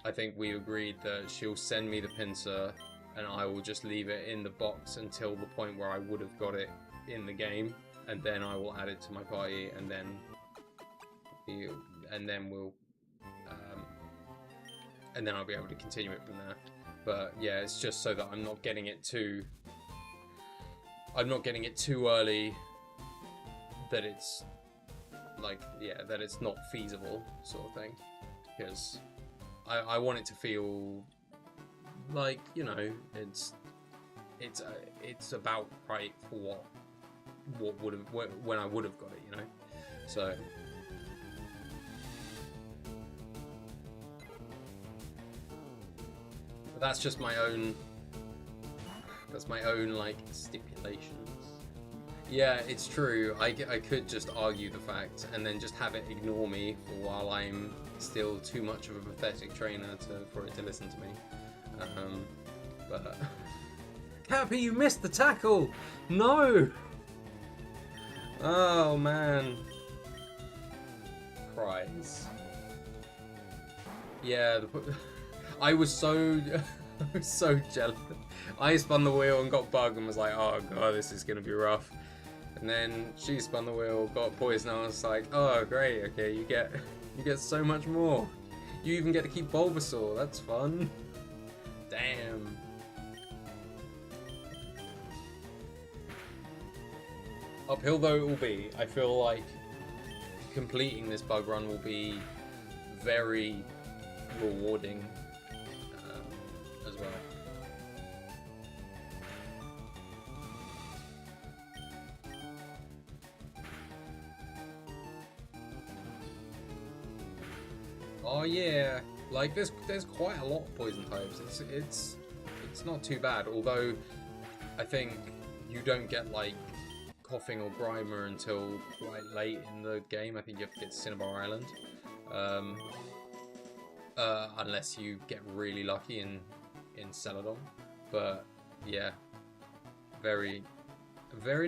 I think we agreed that she'll send me the Pinsir, and I will just leave it in the box until the point where I would have got it in the game, and then I will add it to my party, and then we'll and then I'll be able to continue it from there. But yeah, it's just so that I'm not getting it too early, that it's like, yeah, that it's not feasible, sort of thing, because I want it to feel like, you know, it's about right for what would have, when I would have got it, you know. So but that's just my own, like, stipulations. Yeah, it's true. I could just argue the fact and then just have it ignore me for while I'm still too much of a pathetic trainer for it to listen to me. But Cappy, you missed the tackle! No! Oh man. Cries. Yeah, I was so jealous. I spun the wheel and got bug and was like, oh god, this is gonna be rough. And then she spun the wheel, got poison, and I was like, oh great, okay, you get so much more. You even get to keep Bulbasaur, that's fun. Damn. Uphill though it will be. I feel like completing this bug run will be very rewarding as well. Oh yeah, like there's quite a lot of poison types. It's not too bad, although I think you don't get like Coughing or Grimer until quite late in the game. I think you have to get to Cinnabar Island, unless you get really lucky in Celadon. But yeah, very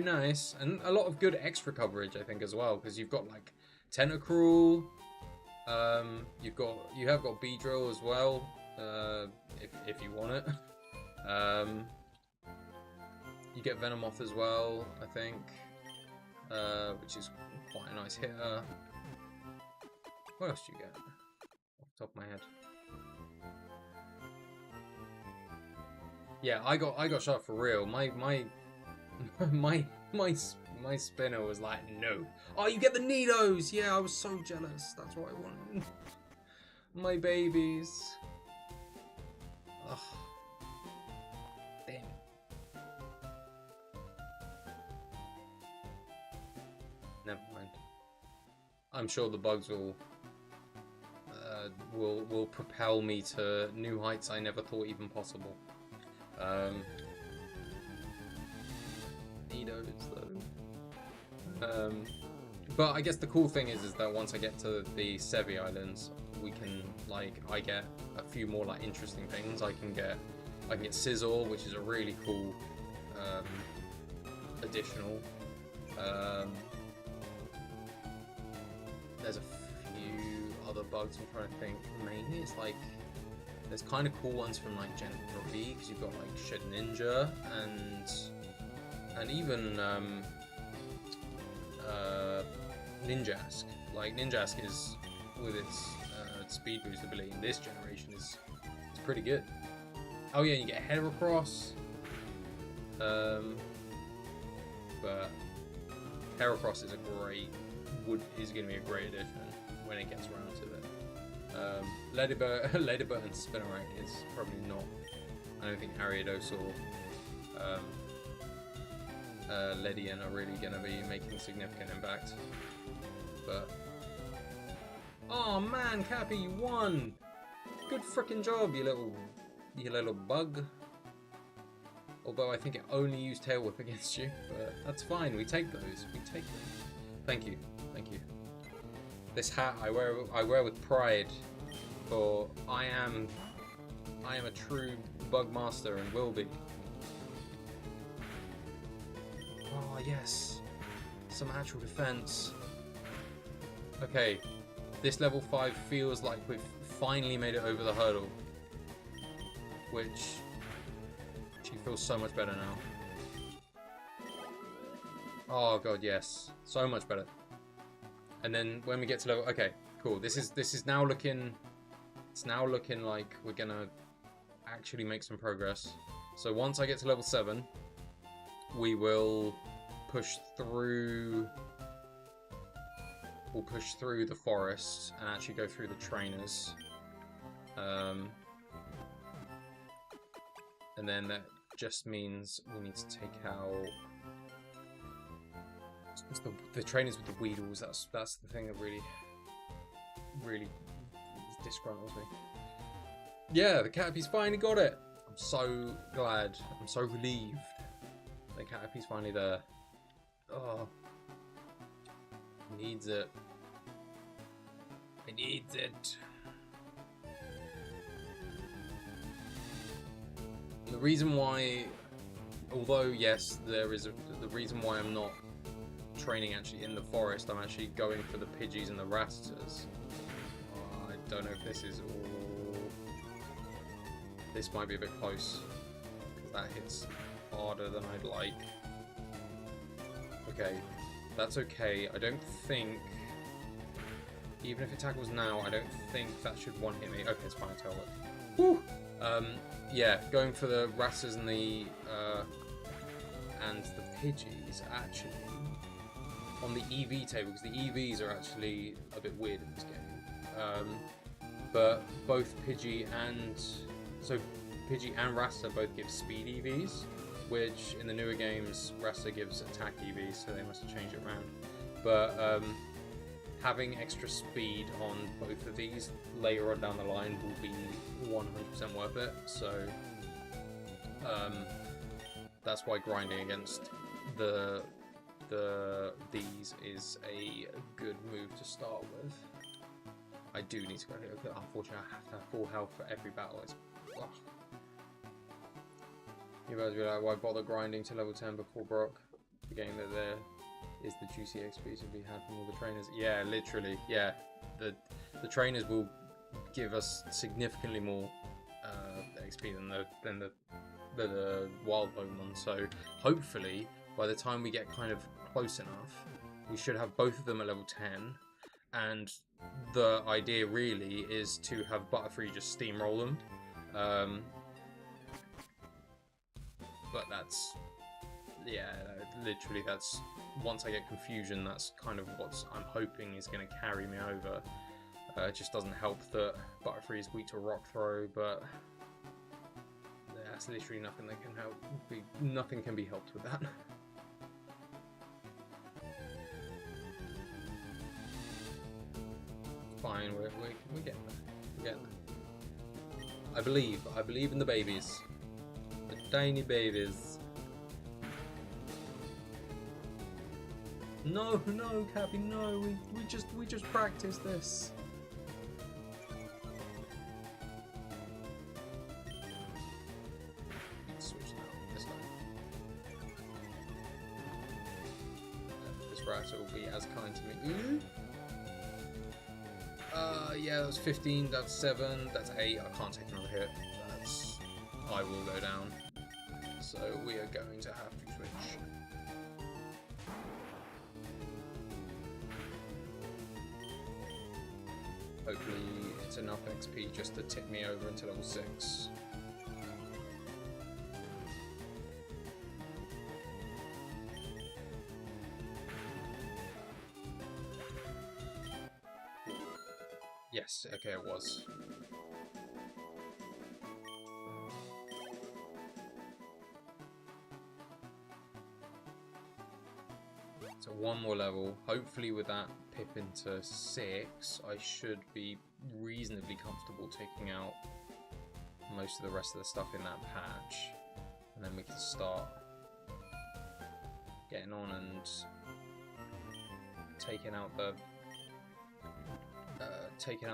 nice, and a lot of good extra coverage I think as well, because you've got like Tentacruel. You have got Beedrill as well, if you want it. You get Venomoth as well, I think, which is quite a nice hitter. What else do you get off the top of my head? Yeah, I got shot for real. My spinner was like, no. Oh, you get the Nidos! Yeah, I was so jealous. That's what I wanted. My babies. Ugh. Damn. Never mind. I'm sure the bugs will propel me to new heights I never thought even possible. Nidos though. But I guess the cool thing is that once I get to the Sevi Islands, we can, like, I get a few more like interesting things. I can get Scizor, which is a really cool additional. There's a few other bugs I'm trying to think. Mainly it's like there's kind of cool ones from like Gen 3, because you've got like Shed Ninja and even Ninjask. Like Ninjask is, with its speed boost ability in this generation, is pretty good. Oh yeah, you get Heracross. But Heracross is is going to be a great addition when it gets around to it. Ladybird and Spinarak is probably not. I don't think Ariados or Ledian are really going to be making significant impact. But oh man, Cappy, you won! Good freaking job, you little bug. Although I think it only used Tail Whip against you, but that's fine. We take those. We take them. Thank you. Thank you. This hat I wear with pride, for I am a true bug master and will be. Oh yes, some actual defense. Okay, this level 5 feels like we've finally made it over the hurdle, which she feels so much better now. Oh god, yes, so much better. And then when we get to level, okay, cool. This is now looking it's now looking like we're gonna actually make some progress. So once I get to level 7, we will push through. We'll push through the forest and actually go through the trainers. And then that just means we need to take out the trainers with the Weedles. That's the thing that really disgruntles me. Yeah, the Caterpie's finally got it. I'm so glad. I'm so relieved. The Caterpie's finally there. Oh, it needs it. It needs it. The reason why, although yes, there is the reason why I'm not training actually in the forest, I'm actually going for the Pidgeys and the Ratters. Oh, I don't know if this is all. This might be a bit close, because that hits harder than I'd like. Okay, that's okay. I don't think, even if it tackles now, I don't think that should one hit me. Okay, it's fine, tell it. Woo! Yeah, going for the Ratters and the Pidgeys actually on the EV table, because the EVs are actually a bit weird in this game. But both Pidgey and Rattata both give speed EVs, which in the newer games Rattata gives attack EVs, so they must have changed it around. But having extra speed on both of these later on down the line will be 100% worth it. So that's why grinding against these is a good move to start with. I do need to go here, but unfortunately I have to have full health for every battle. It's, ugh. You guys be like, why bother grinding to level 10 before Brock? The game that there is the juicy XP to be had from all the trainers. Yeah, literally. Yeah, the trainers will give us significantly more XP than the wild Pokemon. So hopefully, by the time we get kind of close enough, we should have both of them at level 10. And the idea really is to have Butterfree just steamroll them. But that's, yeah, literally that's, once I get Confusion, that's kind of what I'm hoping is going to carry me over. It just doesn't help that Butterfree is weak to Rock Throw, but that's literally nothing that can help. Nothing can be helped with that. Fine, we're getting there. We're getting there. I believe in the babies. The tiny babies. No, Cappy, no. We just practiced this. Switch now this time. This Rattata will be as kind to me. Yeah, that's 15, that's 7, that's 8. I can't take another hit. I will go down. So we are going to have to switch. Hopefully it's enough XP just to tip me over into level 6. Yes, okay, it was. So one more level. Hopefully with that pip into 6, I should be reasonably comfortable taking out most of the rest of the stuff in that patch. And then we can start getting on and taking out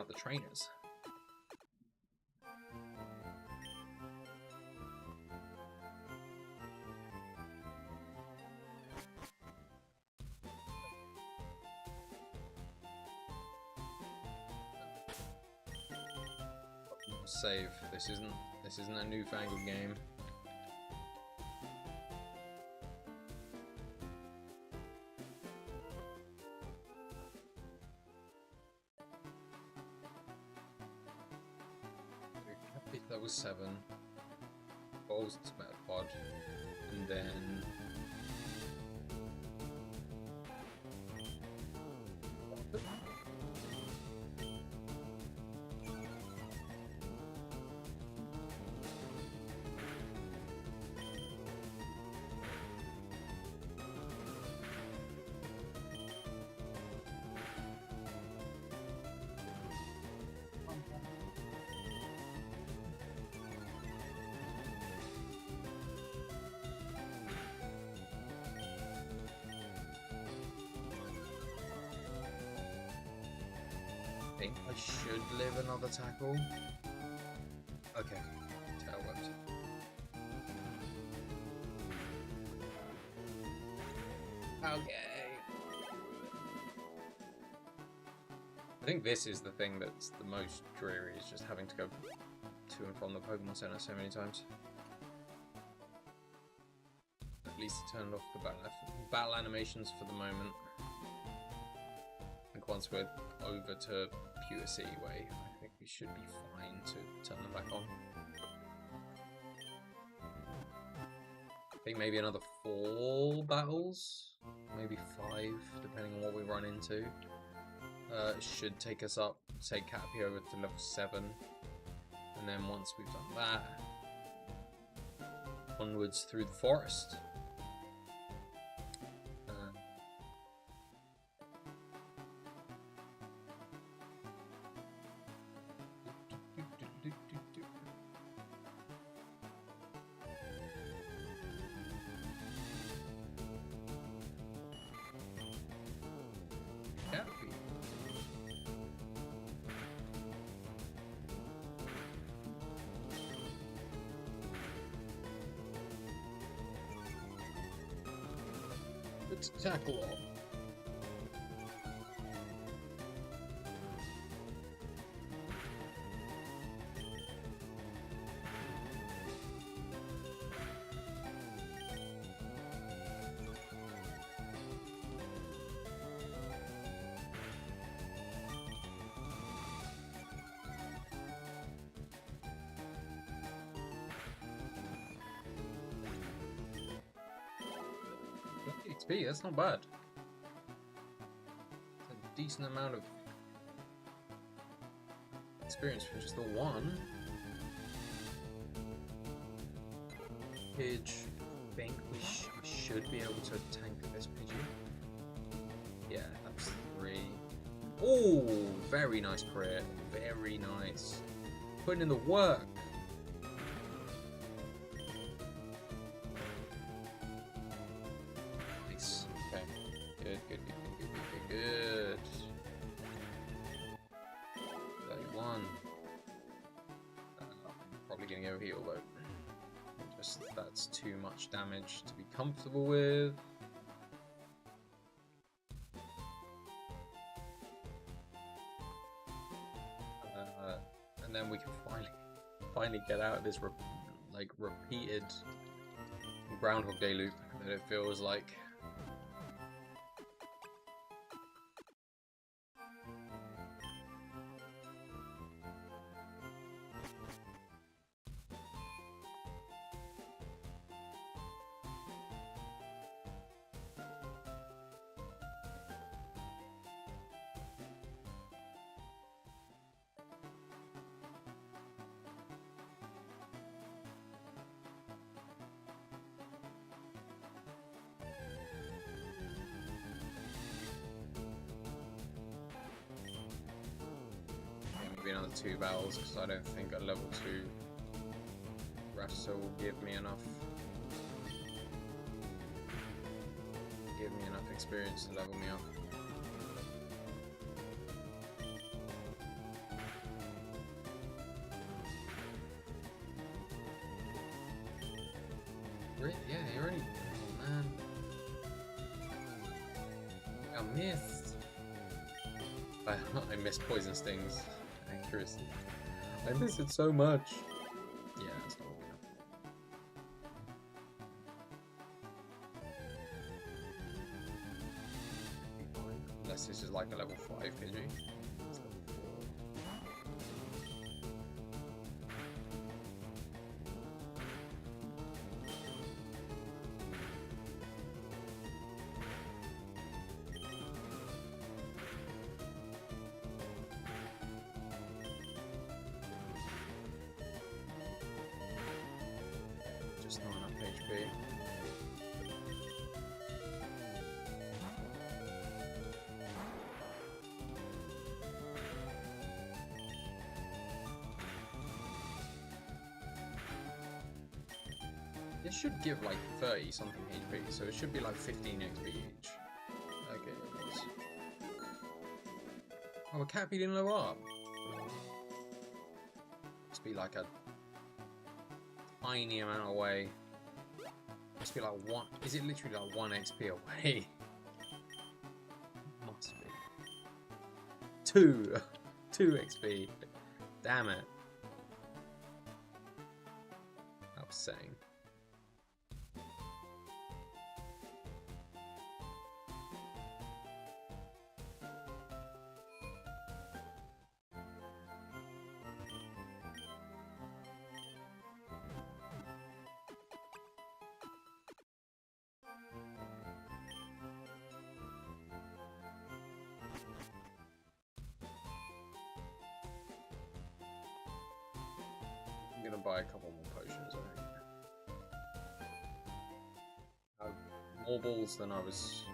the trainers. Save. This isn't a newfangled game. level 7. Balls to Metapod. And then... I think I should live another tackle. Okay, tail whipped. Okay. I think this is the thing that's the most dreary, is just having to go to and from the Pokemon Center so many times. At least it turned off the battle animations for the moment. I think once we're over to Pure City Way, I think we should be fine to turn them back on. I think maybe another 4 battles, maybe 5, depending on what we run into. Should take us up, take Caterpie over to level 7, and then once we've done that, onwards through the forest. Let's tackle all. XP, that's not bad. It's a decent amount of experience for just the one. Pidge, I think we should be able to tank this Pidgey. Yeah, that's 3. Oh, very nice crit. Very nice. Putting in the work. Nice. Okay. Good. 31. Probably getting overhealed though. Just that's too much damage to be comfortable with. And then we can finally get out of this repeated Groundhog Day loop that it feels like. Maybe another 2 battles, because I don't think a level 2 Rasta will give me enough experience to level me up. Really? Yeah, you're already. Oh man, I missed. I missed Poison Sting's accuracy. I miss it so much. Yeah, it's not working out. Unless this is like a level 5 Pidgey. It's level 4. XP. It should give like 30 something HP, so it should be like 15 XP each. Okay, there it is. Oh, a Cappy didn't level up. Must be like a tiny amount away. Must be like one. Is it literally like 1 XP away? Must be. 2 XP. Damn it. Upsetting. I'm gonna buy a couple more potions, I think. I have more balls than I was.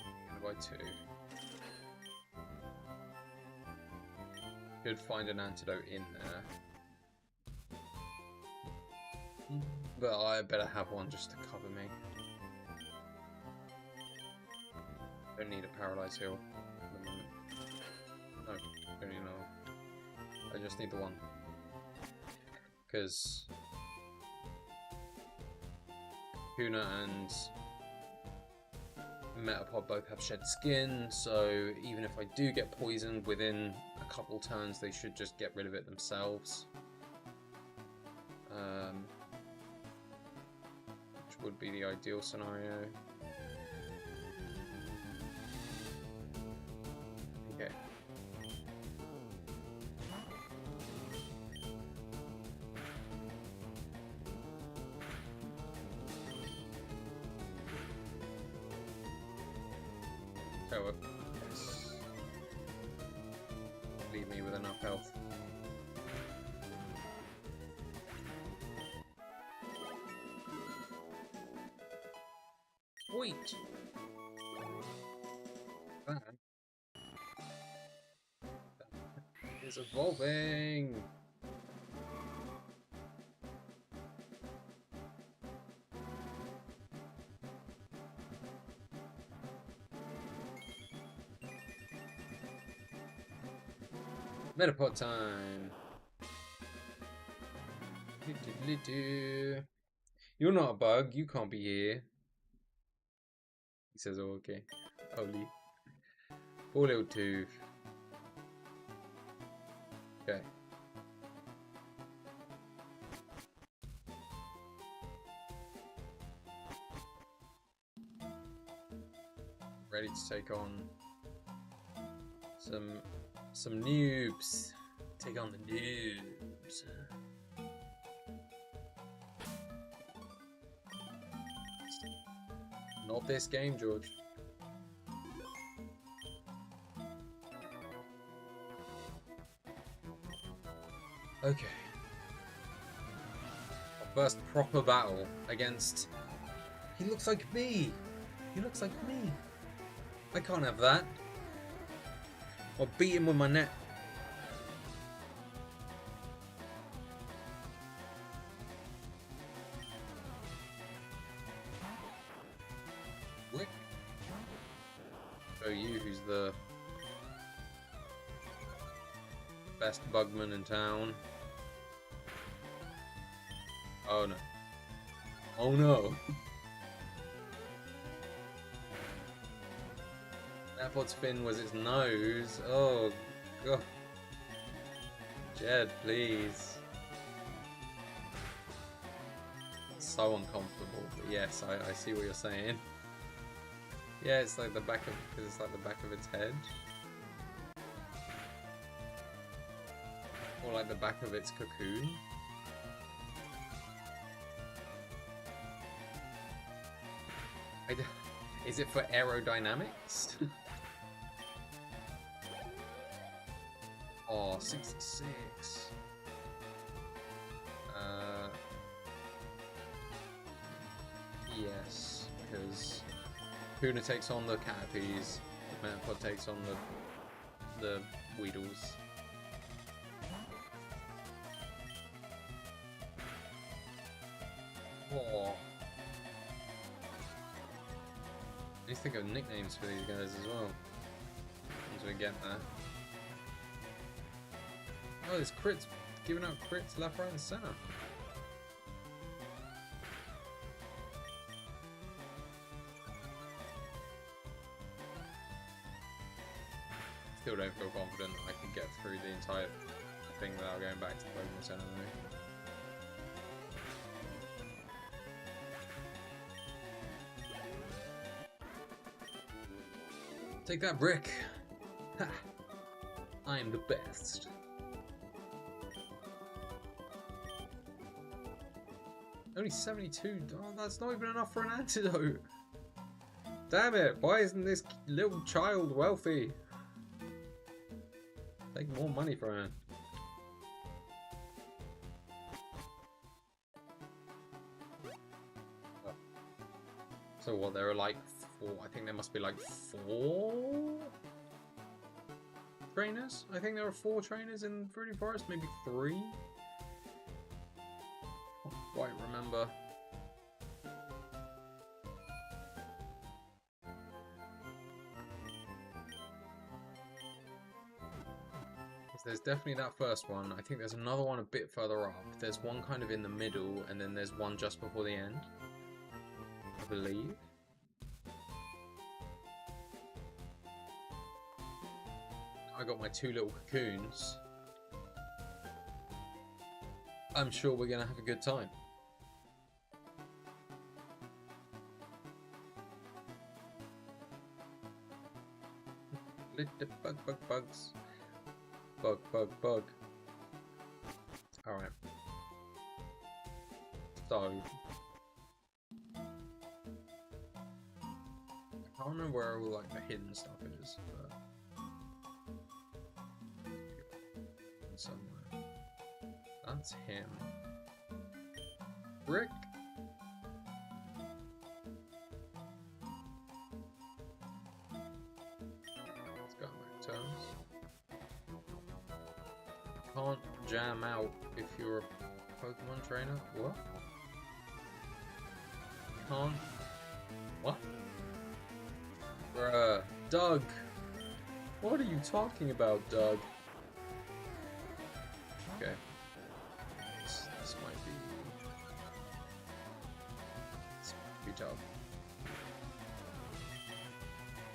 I'm gonna buy 2. Could find an antidote in there. But I better have one just to cover me. Don't need a paralyzed heal at the moment. No, don't need another. I just need the one. Because Kuna and Metapod both have shed skin, so even if I do get poisoned within a couple turns, they should just get rid of it themselves. Which would be the ideal scenario. Okay. Oh, yes. Leave me with enough health. Sweet! That is evolving! Metapod time! You're not a bug, you can't be here. He says, oh, okay. Holy. Poor little tooth. Okay. Ready to take on some noobs. Take on the noobs. Not this game, George. Okay. Our first proper battle against... He looks like me! He looks like me! I can't have that. I'll beat him with my net. Lick. Show you who's the best bugman in town. Oh no. Oh no. Metapod's fin was its nose. Oh god. Jed, please. It's so uncomfortable, but yes, I see what you're saying. Yeah, it's like the back of, because it's like the back of its head. Or like the back of its cocoon. Is it for aerodynamics? Oh, 66. Yes, because Puna takes on the Caterpies, Metapod takes on the Weedles. Oh. I need to think of nicknames for these guys as well. Once we get there. Oh, there's crits, giving out crits left, right, and center. Still don't feel confident that I can get through the entire thing without going back to the Pokémon Center. Take that, brick! Ha! I am the best. Only 72. Oh, that's not even enough for an antidote. Damn it! Why isn't this little child wealthy? Take more money for her. So what? There are like 4. I think there must be like 4 trainers. I think there are 4 trainers in Fruity Forest. Maybe 3. Can't quite remember. There's definitely that first one. I think there's another one a bit further up. There's one kind of in the middle, and then there's one just before the end, I believe. I got my 2 little cocoons. I'm sure we're gonna have a good time. Little bugs. Bug. Alright. So. I can't remember where all like the hidden stuff is, but somewhere. That's him. Brick. Let's go on my toes. Can't jam out if you're a Pokemon trainer. What? Can't. What? Bruh. Doug! What are you talking about, Doug? Okay. This might be... This might be tough.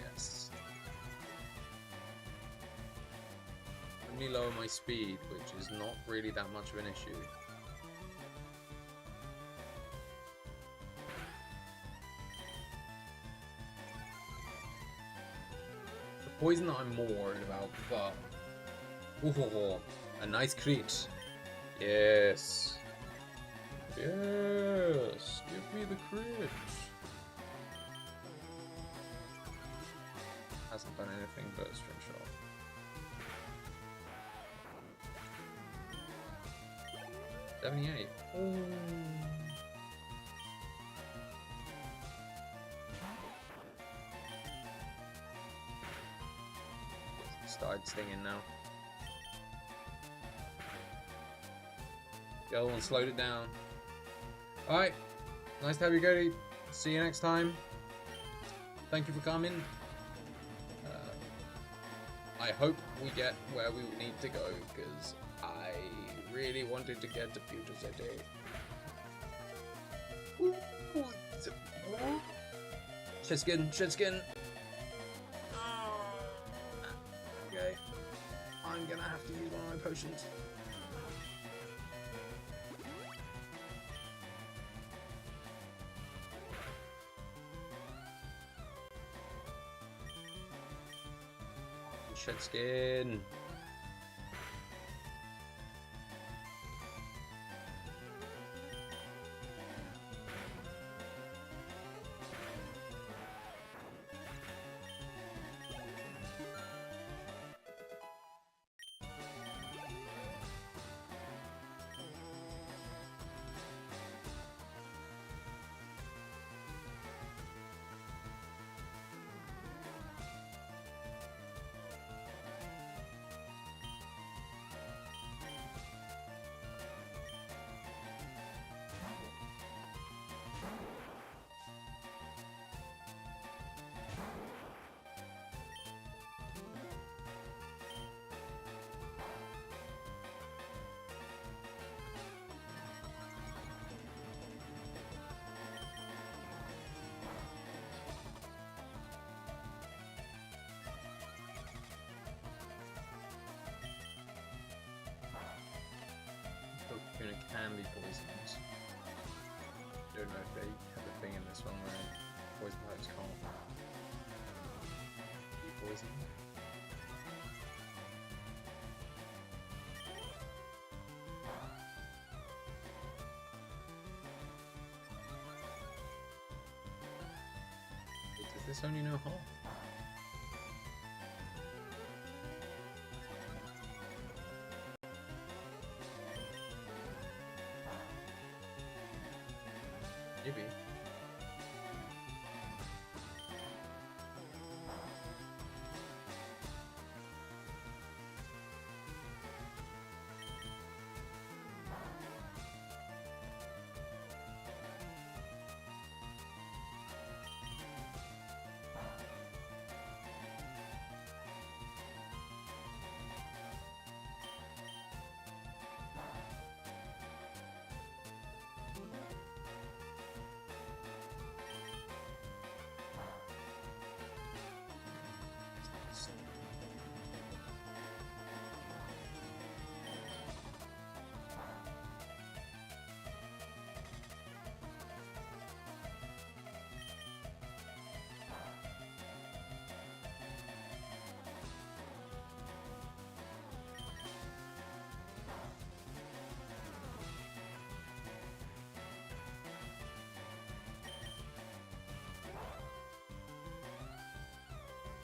Yes. Let me lower my speed, which is not really that much of an issue. The poison that I'm more worried about, but... Ooh, a nice crit. Yes. Yes. Give me the crit. Hasn't done anything but a string shot. $78. Oh. Started stinging now. The other one slowed it down. Alright. Nice to have you, Cody. See you next time. Thank you for coming. I hope we get where we need to go, because I really wanted to get to Future City. Shit skin. Okay. I'm gonna have to use one of my potions. Shed skin. they can be poisoned. I don't know if they have a thing in this one where poison types can't be poisoned. Does this only know hot? Maybe.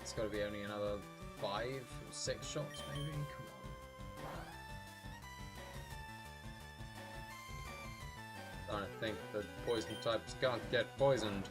It's got to be only another 5 or 6 shots, maybe. Come on. I think the poison types can't get poisoned.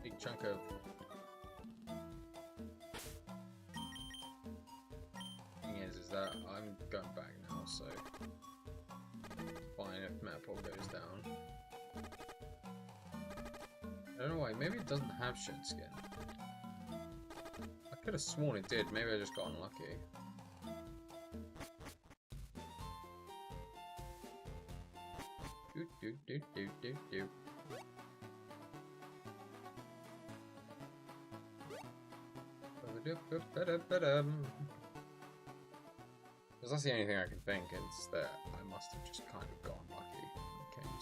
Big chunk of thing is that I'm going back now, so fine if Metapole goes down. I don't know why, maybe it doesn't have shed skin. I could have sworn it did, maybe I just got unlucky. Do. Because that's the only thing I can think, is that I must have just kind of gotten lucky when it came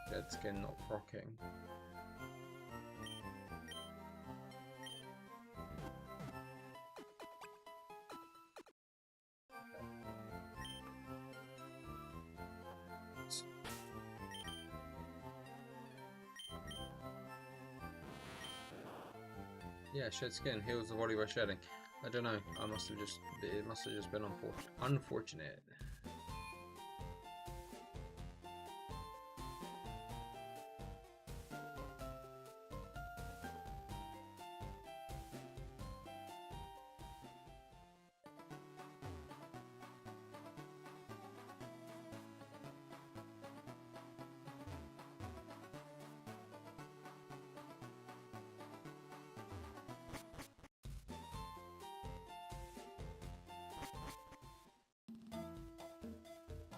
to dead skin not procking. Yeah, shed skin heals the body by shedding. I don't know. It must have just been unfortunate.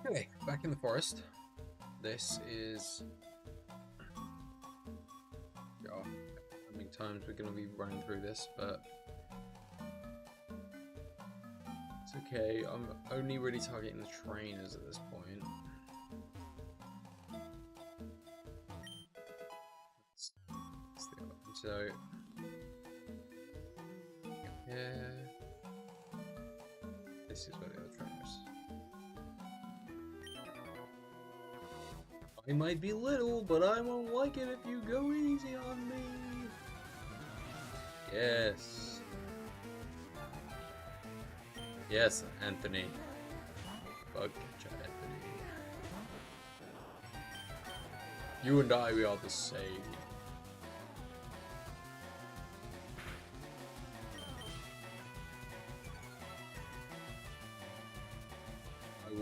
Okay, back in the forest. This is... Oh, how many times we're going to be running through this, but... It's okay, I'm only really targeting the trainers at this point. So... Yeah... This is where the other trainers... I might be little, but I won't like it if you go easy on me. Yes. Yes, Anthony. Bug catcher Anthony. You and I, we are the same.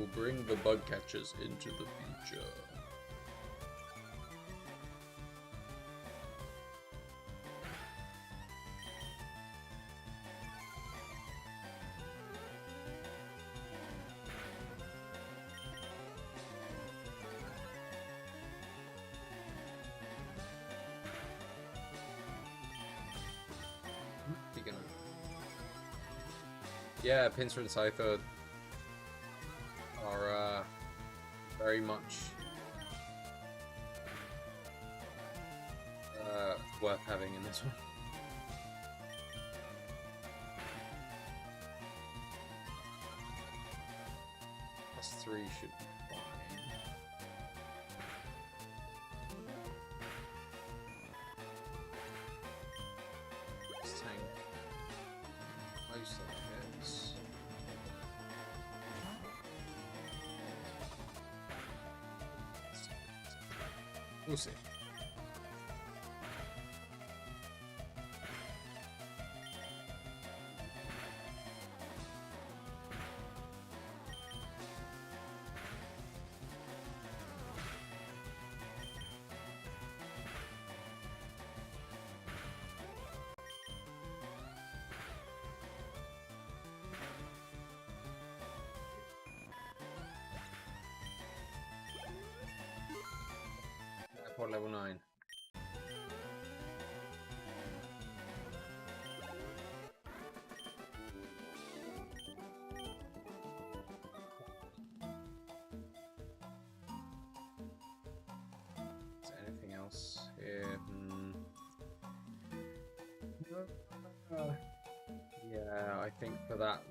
will bring the bug catchers into the future. Yeah, Pinsir and Scyther are very much worth having in this one. +3 should be fine. This tank most of the hits. We'll see. Airport level 9. Is there anything else here? Yeah, I think for that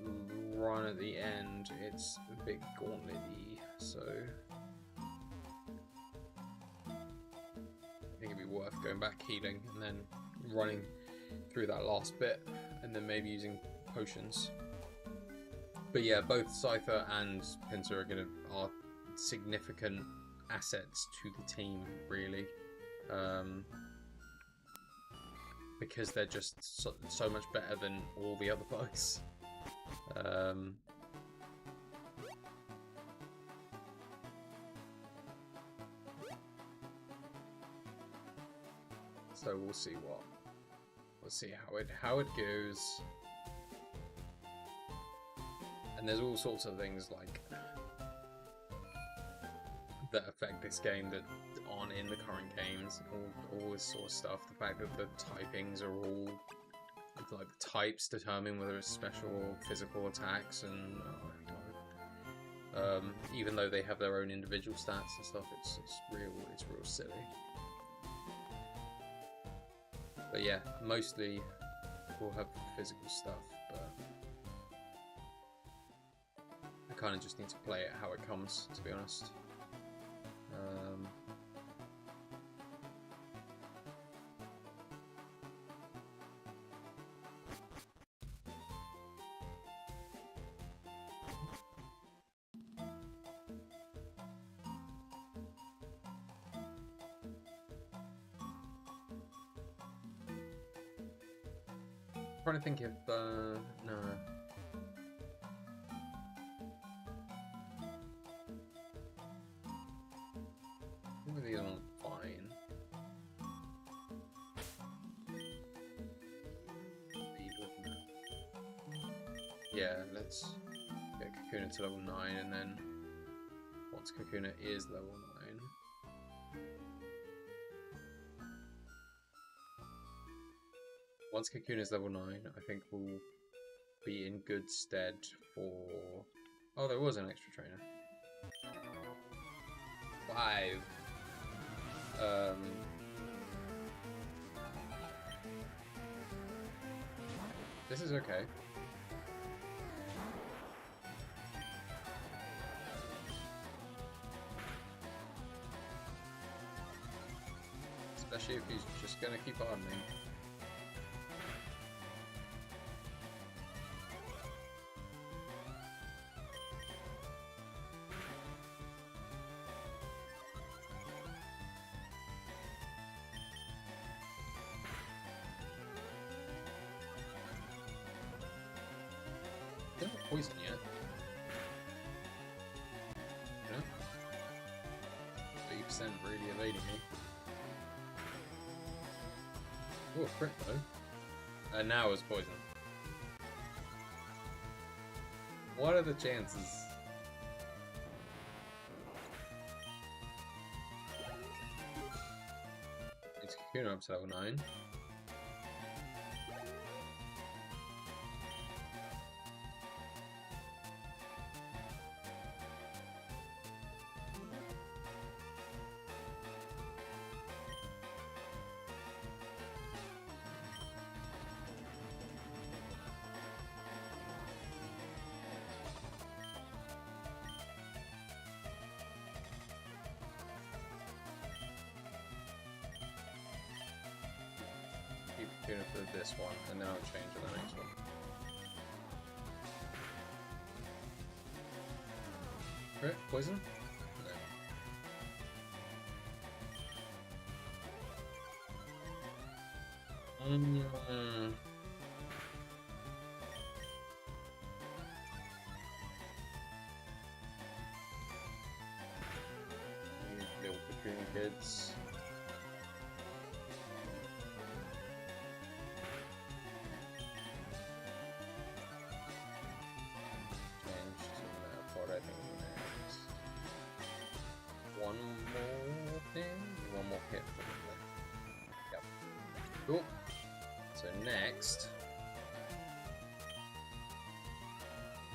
run at the end, it's a bit gauntlet-y, so I think it'd be worth going back healing and then running through that last bit, and then maybe using potions. But yeah, both Scyther and Pinsir are significant assets to the team, really, because they're just so much better than all the other bugs. So we'll see how it goes. And there's all sorts of things like that affect this game that aren't in the current games. All this sort of stuff. The fact that the typings are all like the types determine whether it's special or physical attacks, and even though they have their own individual stats and stuff, it's real silly. But yeah, mostly we'll have physical stuff, but I kind of just need to play it how it comes, to be honest. Trying to think if no. I think these are fine. Yeah, let's get Kakuna to level 9, and then once Kakuna is level 9. Once Kakuna is level 9, I think we'll be in good stead for... Oh, there was an extra trainer. 5. This is okay. Especially if he's just gonna keep hardening. They don't poison yet. 50% really evading me. Oh, crit though. And now it's poison. What are the chances? It's Kakuna up to level 9. Keep Kakuna for this one, and then I'll change to the next one. Crit? Poison? No. Little Kakuna kids. One more thing? One more hit. Yep. Cool. So next.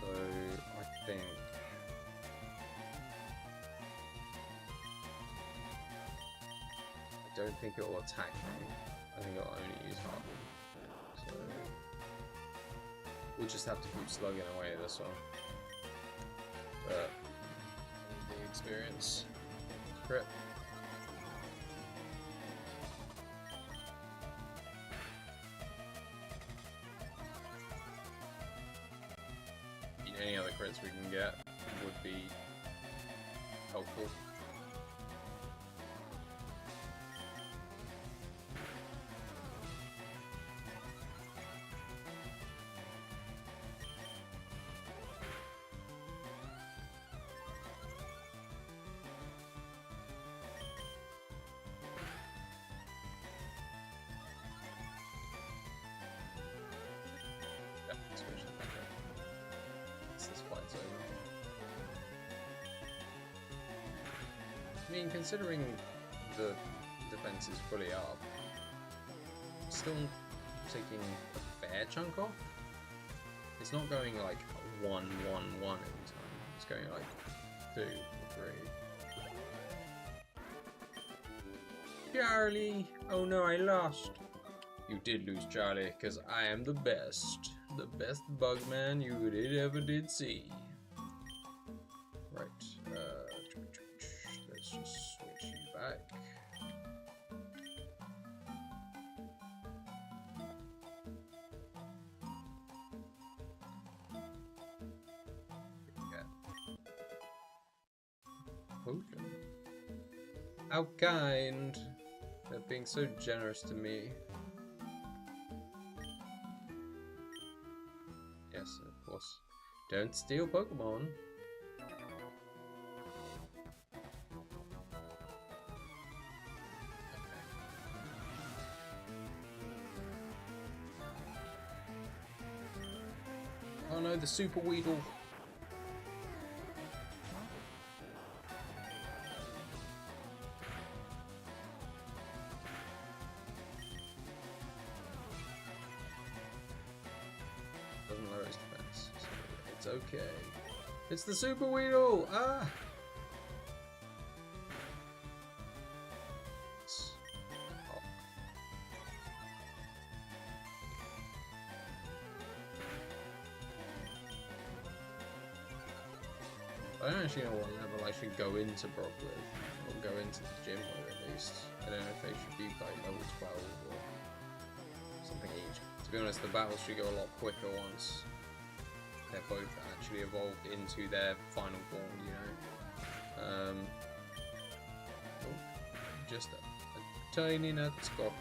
So I think. I don't think it will attack me. I think it'll only use Heart. So we'll just have to keep slugging away at this one. But the experience. Crit. Any other crits we can get would be helpful. I mean, considering the defense is fully up, still taking a fair chunk off. It's not going like 1-1-1 every time. It's going like 2 or 3. Charlie! Oh no, I lost. You did lose, Charlie, because I am the best. The best bugman you ever did see. Right. Let's just switch you back. Potion. How kind. They're being so generous to me. Yes, of course. Don't steal Pokemon. Oh no, the Super Weedle. Doesn't lower his defense, so it's okay. It's the Super Weedle! Ah! I don't actually know what level I should go into Brock with, or go into the gym with at least. I don't know if they should be like level 12 or something each. To be honest, the battles should go a lot quicker once they're both actually evolved into their final form, you know. Oh, just a tiny Nutcock.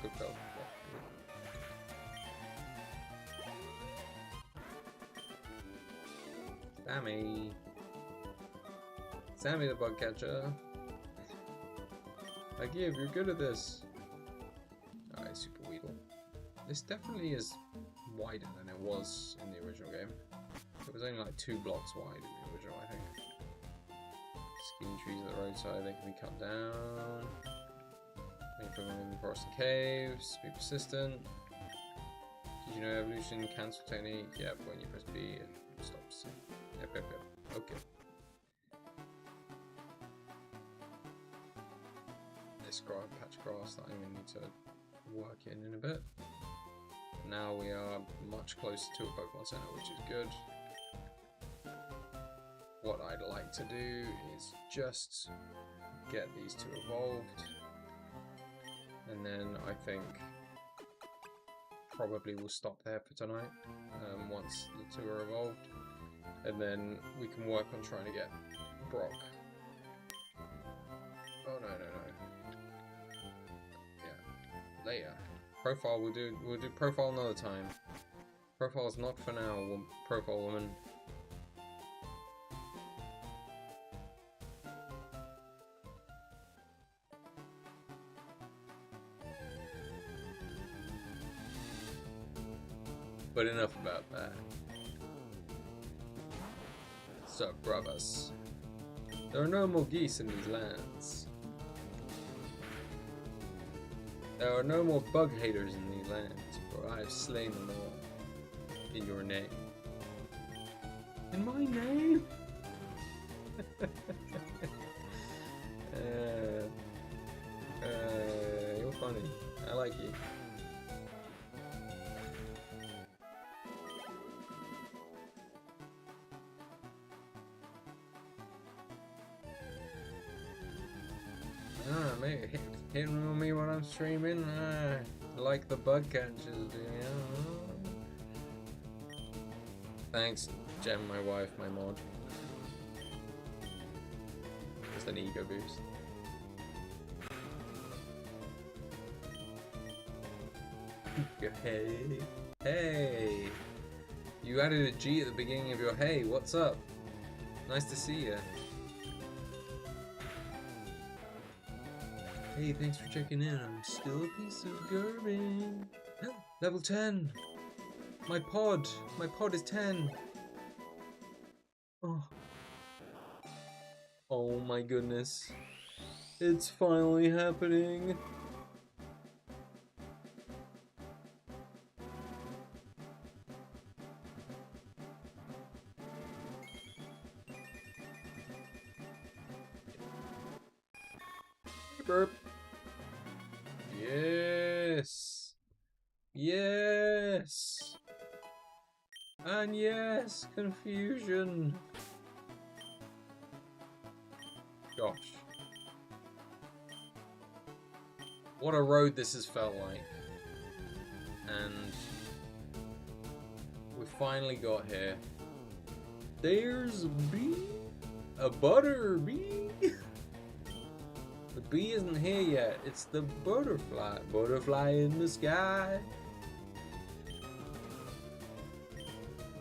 Sammy. Sammy the bug catcher. I give, you're good at this. Alright, Super Weedle. This definitely is wider than it was in the original game. It was only like 2 blocks wide in the original, I think. Skinny trees at the roadside, they can be cut down. When you put them in the forest and caves, be persistent. Did you know evolution cancel technique? Yep, when you press B, it stops. Yep, yep, yep. Okay. This patch of grass that I'm going to need to work in a bit. Now we are much closer to a Pokemon Center, which is good. What I'd like to do is just get these two evolved, and then I think probably we'll stop there for tonight once the two are evolved, and then we can work on trying to get Brock. Oh no. Yeah, later. Profile we'll do profile another time. Profile's not for now, profile woman. But enough about that. So, brothers, there are no more geese in these lands. There are no more bug haters in these lands, for I have slain them all. In your name. In my name? You're funny. I like you. Mate, hitting me when I'm streaming. Like the bug catchers, do you? Thanks, Jem, my wife, my mod. Just an ego boost. Hey, hey! You added a G at the beginning of your hey. What's up? Nice to see you. Hey, thanks for checking in. I'm still a piece of garbage. Level 10. My pod is 10. Oh. Oh my goodness. It's finally happening. Burp. Yes. Yes. And yes, confusion. Gosh. What a road this has felt like. And we finally got here. There's a bee. A butter bee. The bee isn't here yet. It's the butterfly. Butterfly in the sky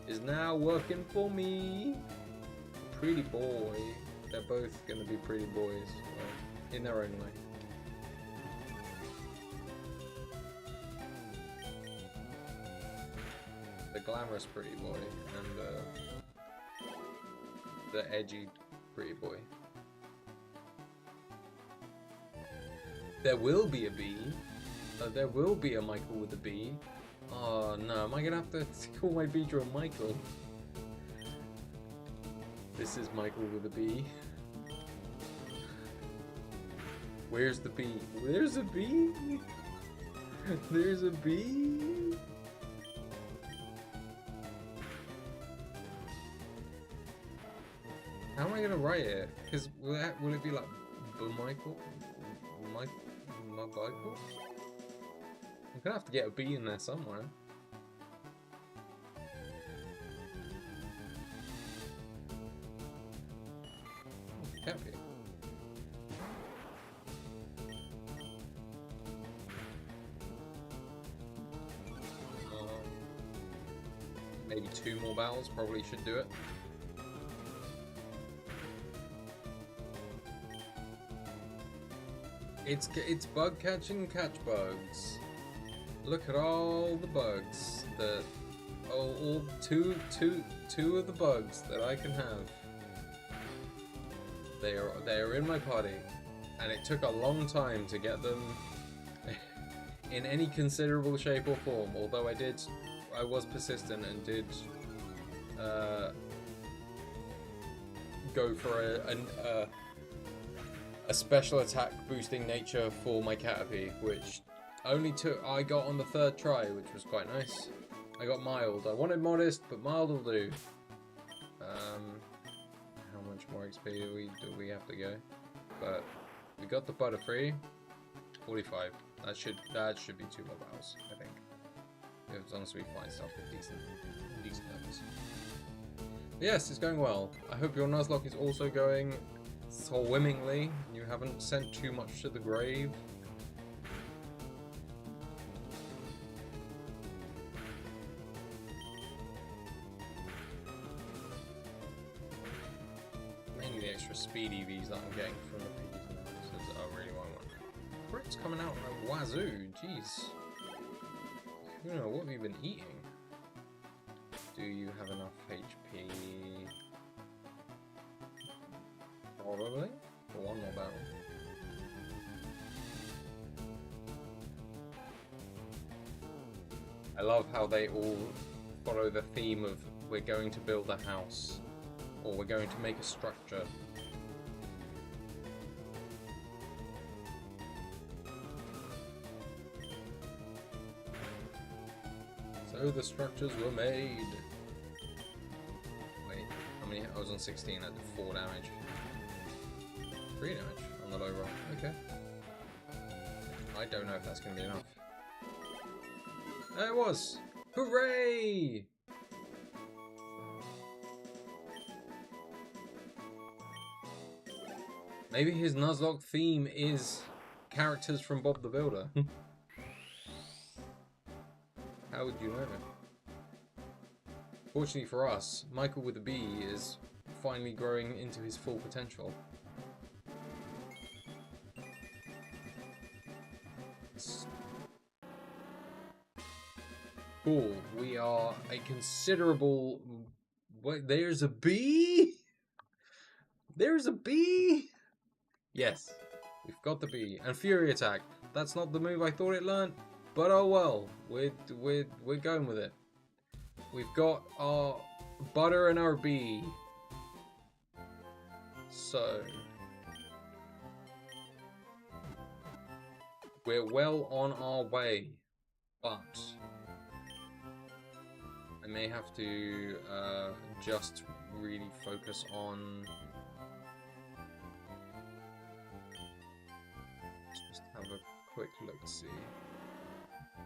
is now working for me. Pretty boy. They're both going to be pretty boys, in their own way. The glamorous pretty boy and the edgy pretty boy. There will be a bee. There will be a Michael with a bee. Oh no, am I gonna have to call my bee drone Michael? This is Michael with a bee. Where's the bee? There's a bee? There's a bee? How am I gonna write it? Because will it be like Michael? My Michael? I'm gonna have to get a B in there somewhere. Can't be. Maybe 2 more battles probably should do it. It's bug catching catch bugs. Look at all the bugs that all two of the bugs that I can have. They are in my party, and it took a long time to get them in any considerable shape or form. Although I was persistent and did go for a special attack boosting nature for my Caterpie, which I got on the 3rd try, which was quite nice. I got mild. I wanted modest, but mild will do. How much more XP do we have to go? But we got the Butterfree. 45. That should be 2 more battles, I think. As long as we find stuff with decent levels. But yes, it's going well. I hope your Nuzlocke is also going swimmingly. You haven't sent too much to the grave. Mainly the extra speed EVs that I'm getting from the piggies and horses are really what I want. Bricks coming out like wazoo, jeez. You know, what have you been eating? Do you have enough HP? Probably. For one more battle. I love how they all follow the theme of we're going to build a house. Or we're going to make a structure. So the structures were made. Wait, how many? I was on 16, I did 4 damage. 3 damage on the low roll. Okay. I don't know if that's going to be enough. There it was! Hooray! Maybe his Nuzlocke theme is characters from Bob the Builder. How would you know? Fortunately for us, Michael with a B is finally growing into his full potential. Cool. We are a considerable... Wait, there's a B? There's a B? Yes, we've got the B. And Fury Attack. That's not the move I thought it learned. But oh well, we're going with it. We've got our butter and our bee. So we're well on our way, but I may have to just really focus on. Just have a quick look-see.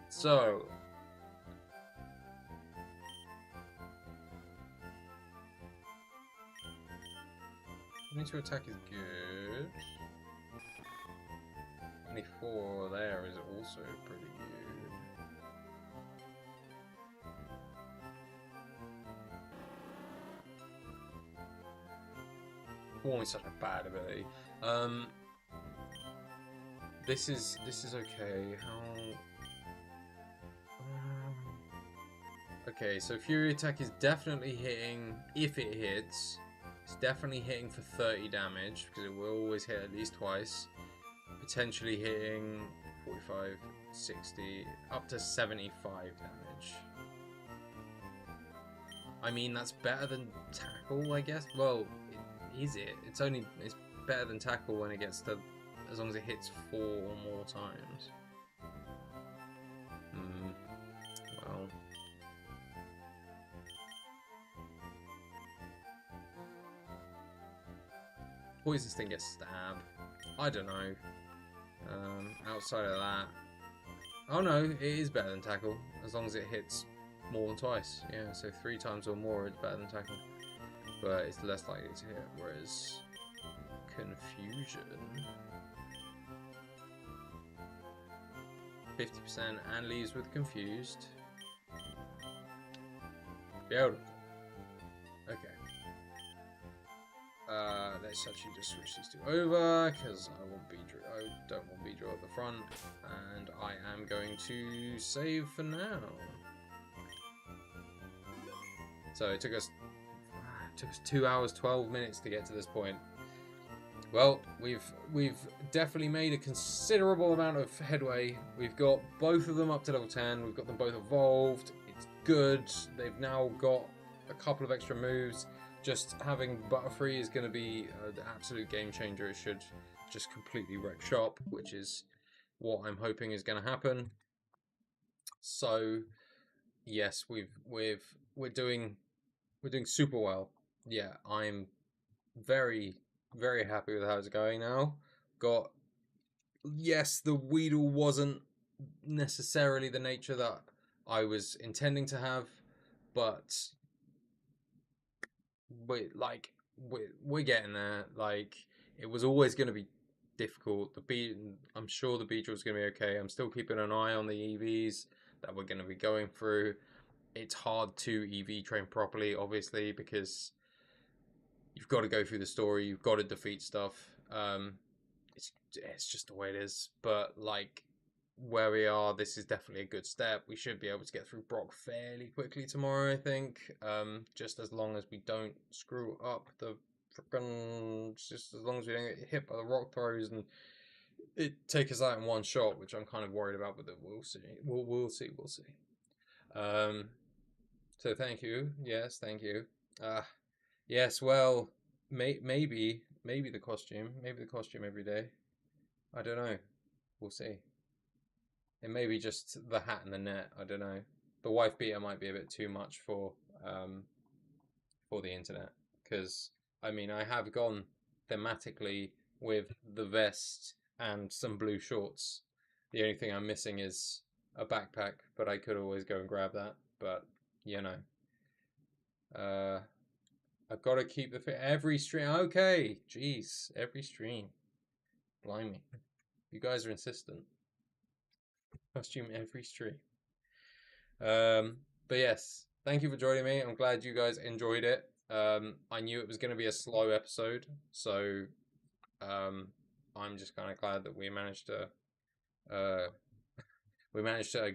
So, need to attack is good. 24 there is also pretty good. Warm is such a bad ability. This is okay. How? Okay, so Fury Attack is definitely hitting, if it hits, it's definitely hitting for 30 damage, because it will always hit at least twice. Potentially hitting 45, 60, up to 75 damage. I mean, that's better than Tackle, I guess. Well, is it? It's better than Tackle when it gets to, as long as it hits 4 or more times. Well. Poison Sting gets stabbed. I don't know. Outside of that, oh no, it is better than Tackle as long as it hits more than twice. Yeah, so 3 times or more, it's better than Tackle, but it's less likely to hit. Whereas Confusion, 50% and leaves with Confused. Beautiful. Okay. Let's actually just switch these two over because I don't want Beedrill at the front, and I am going to save for now. So it took us 2 hours 12 minutes to get to this point. Well, we've definitely made a considerable amount of headway. We've got both of them up to level 10. We've got them both evolved. It's good. They've now got a couple of extra moves. Just having Butterfree is going to be an absolute game changer. It should just completely wreck shop, which is what I'm hoping is going to happen. So yes, we're doing super well. Yeah, I'm very happy with how it's going now. Yes, the Weedle wasn't necessarily the nature that I was intending to have, but we're getting there. Like, it was always going to be difficult. I'm sure the Beedrill is going to be okay. I'm still keeping an eye on the EVs that we're going to be going through. It's hard to EV train properly, obviously, because you've got to go through the story. You've got to defeat stuff. It's just the way it is. But like where we are, this is definitely a good step. We should be able to get through Brock fairly quickly tomorrow, I think. Just as long as we don't screw up the frickin', just as long as we don't get hit by the rock throws and it take us out in one shot, which I'm kind of worried about, but we'll see. We'll see. So thank you. Yes, thank you. Yes, well, maybe the costume. Maybe the costume every day. I don't know. We'll see. It may be just the hat and the net. I don't know. The wife beater might be a bit too much for the internet, because I mean I have gone thematically with the vest and some blue shorts. The only thing I'm missing is a backpack, but I could always go and grab that. But you know, I've got to keep the fit every stream. Okay, jeez, every stream. Blimey, you guys are insistent. Costume every stream. But yes, thank you for joining me. I'm glad you guys enjoyed it. I knew it was going to be a slow episode, so I'm just kind of glad that we managed to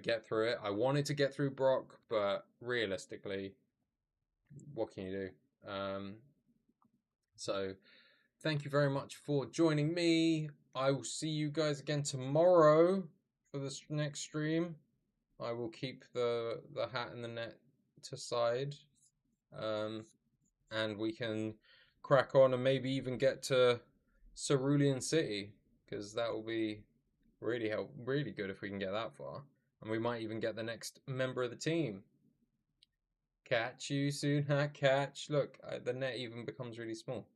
get through it. I wanted to get through Brock, but realistically, what can you do? So thank you very much for joining me. I will see you guys again tomorrow for this next stream. I will keep the hat and the net to side, and we can crack on and maybe even get to Cerulean City, because that will be really good if we can get that far, and we might even get the next member of the team. Catch you soon, catch. Look, the net even becomes really small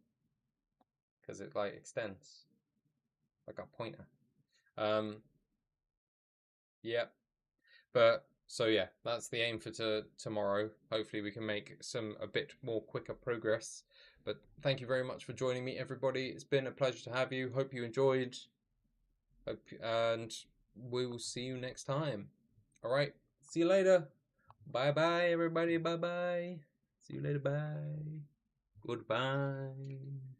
because it like extends like a pointer. Yep. But so yeah, that's the aim for tomorrow. Hopefully we can make a bit more quicker progress. But thank you very much for joining me, everybody. It's been a pleasure to have you. Hope you enjoyed. And we will see you next time. All right. See you later. Bye bye, everybody. Bye bye. See you later. Bye. Goodbye.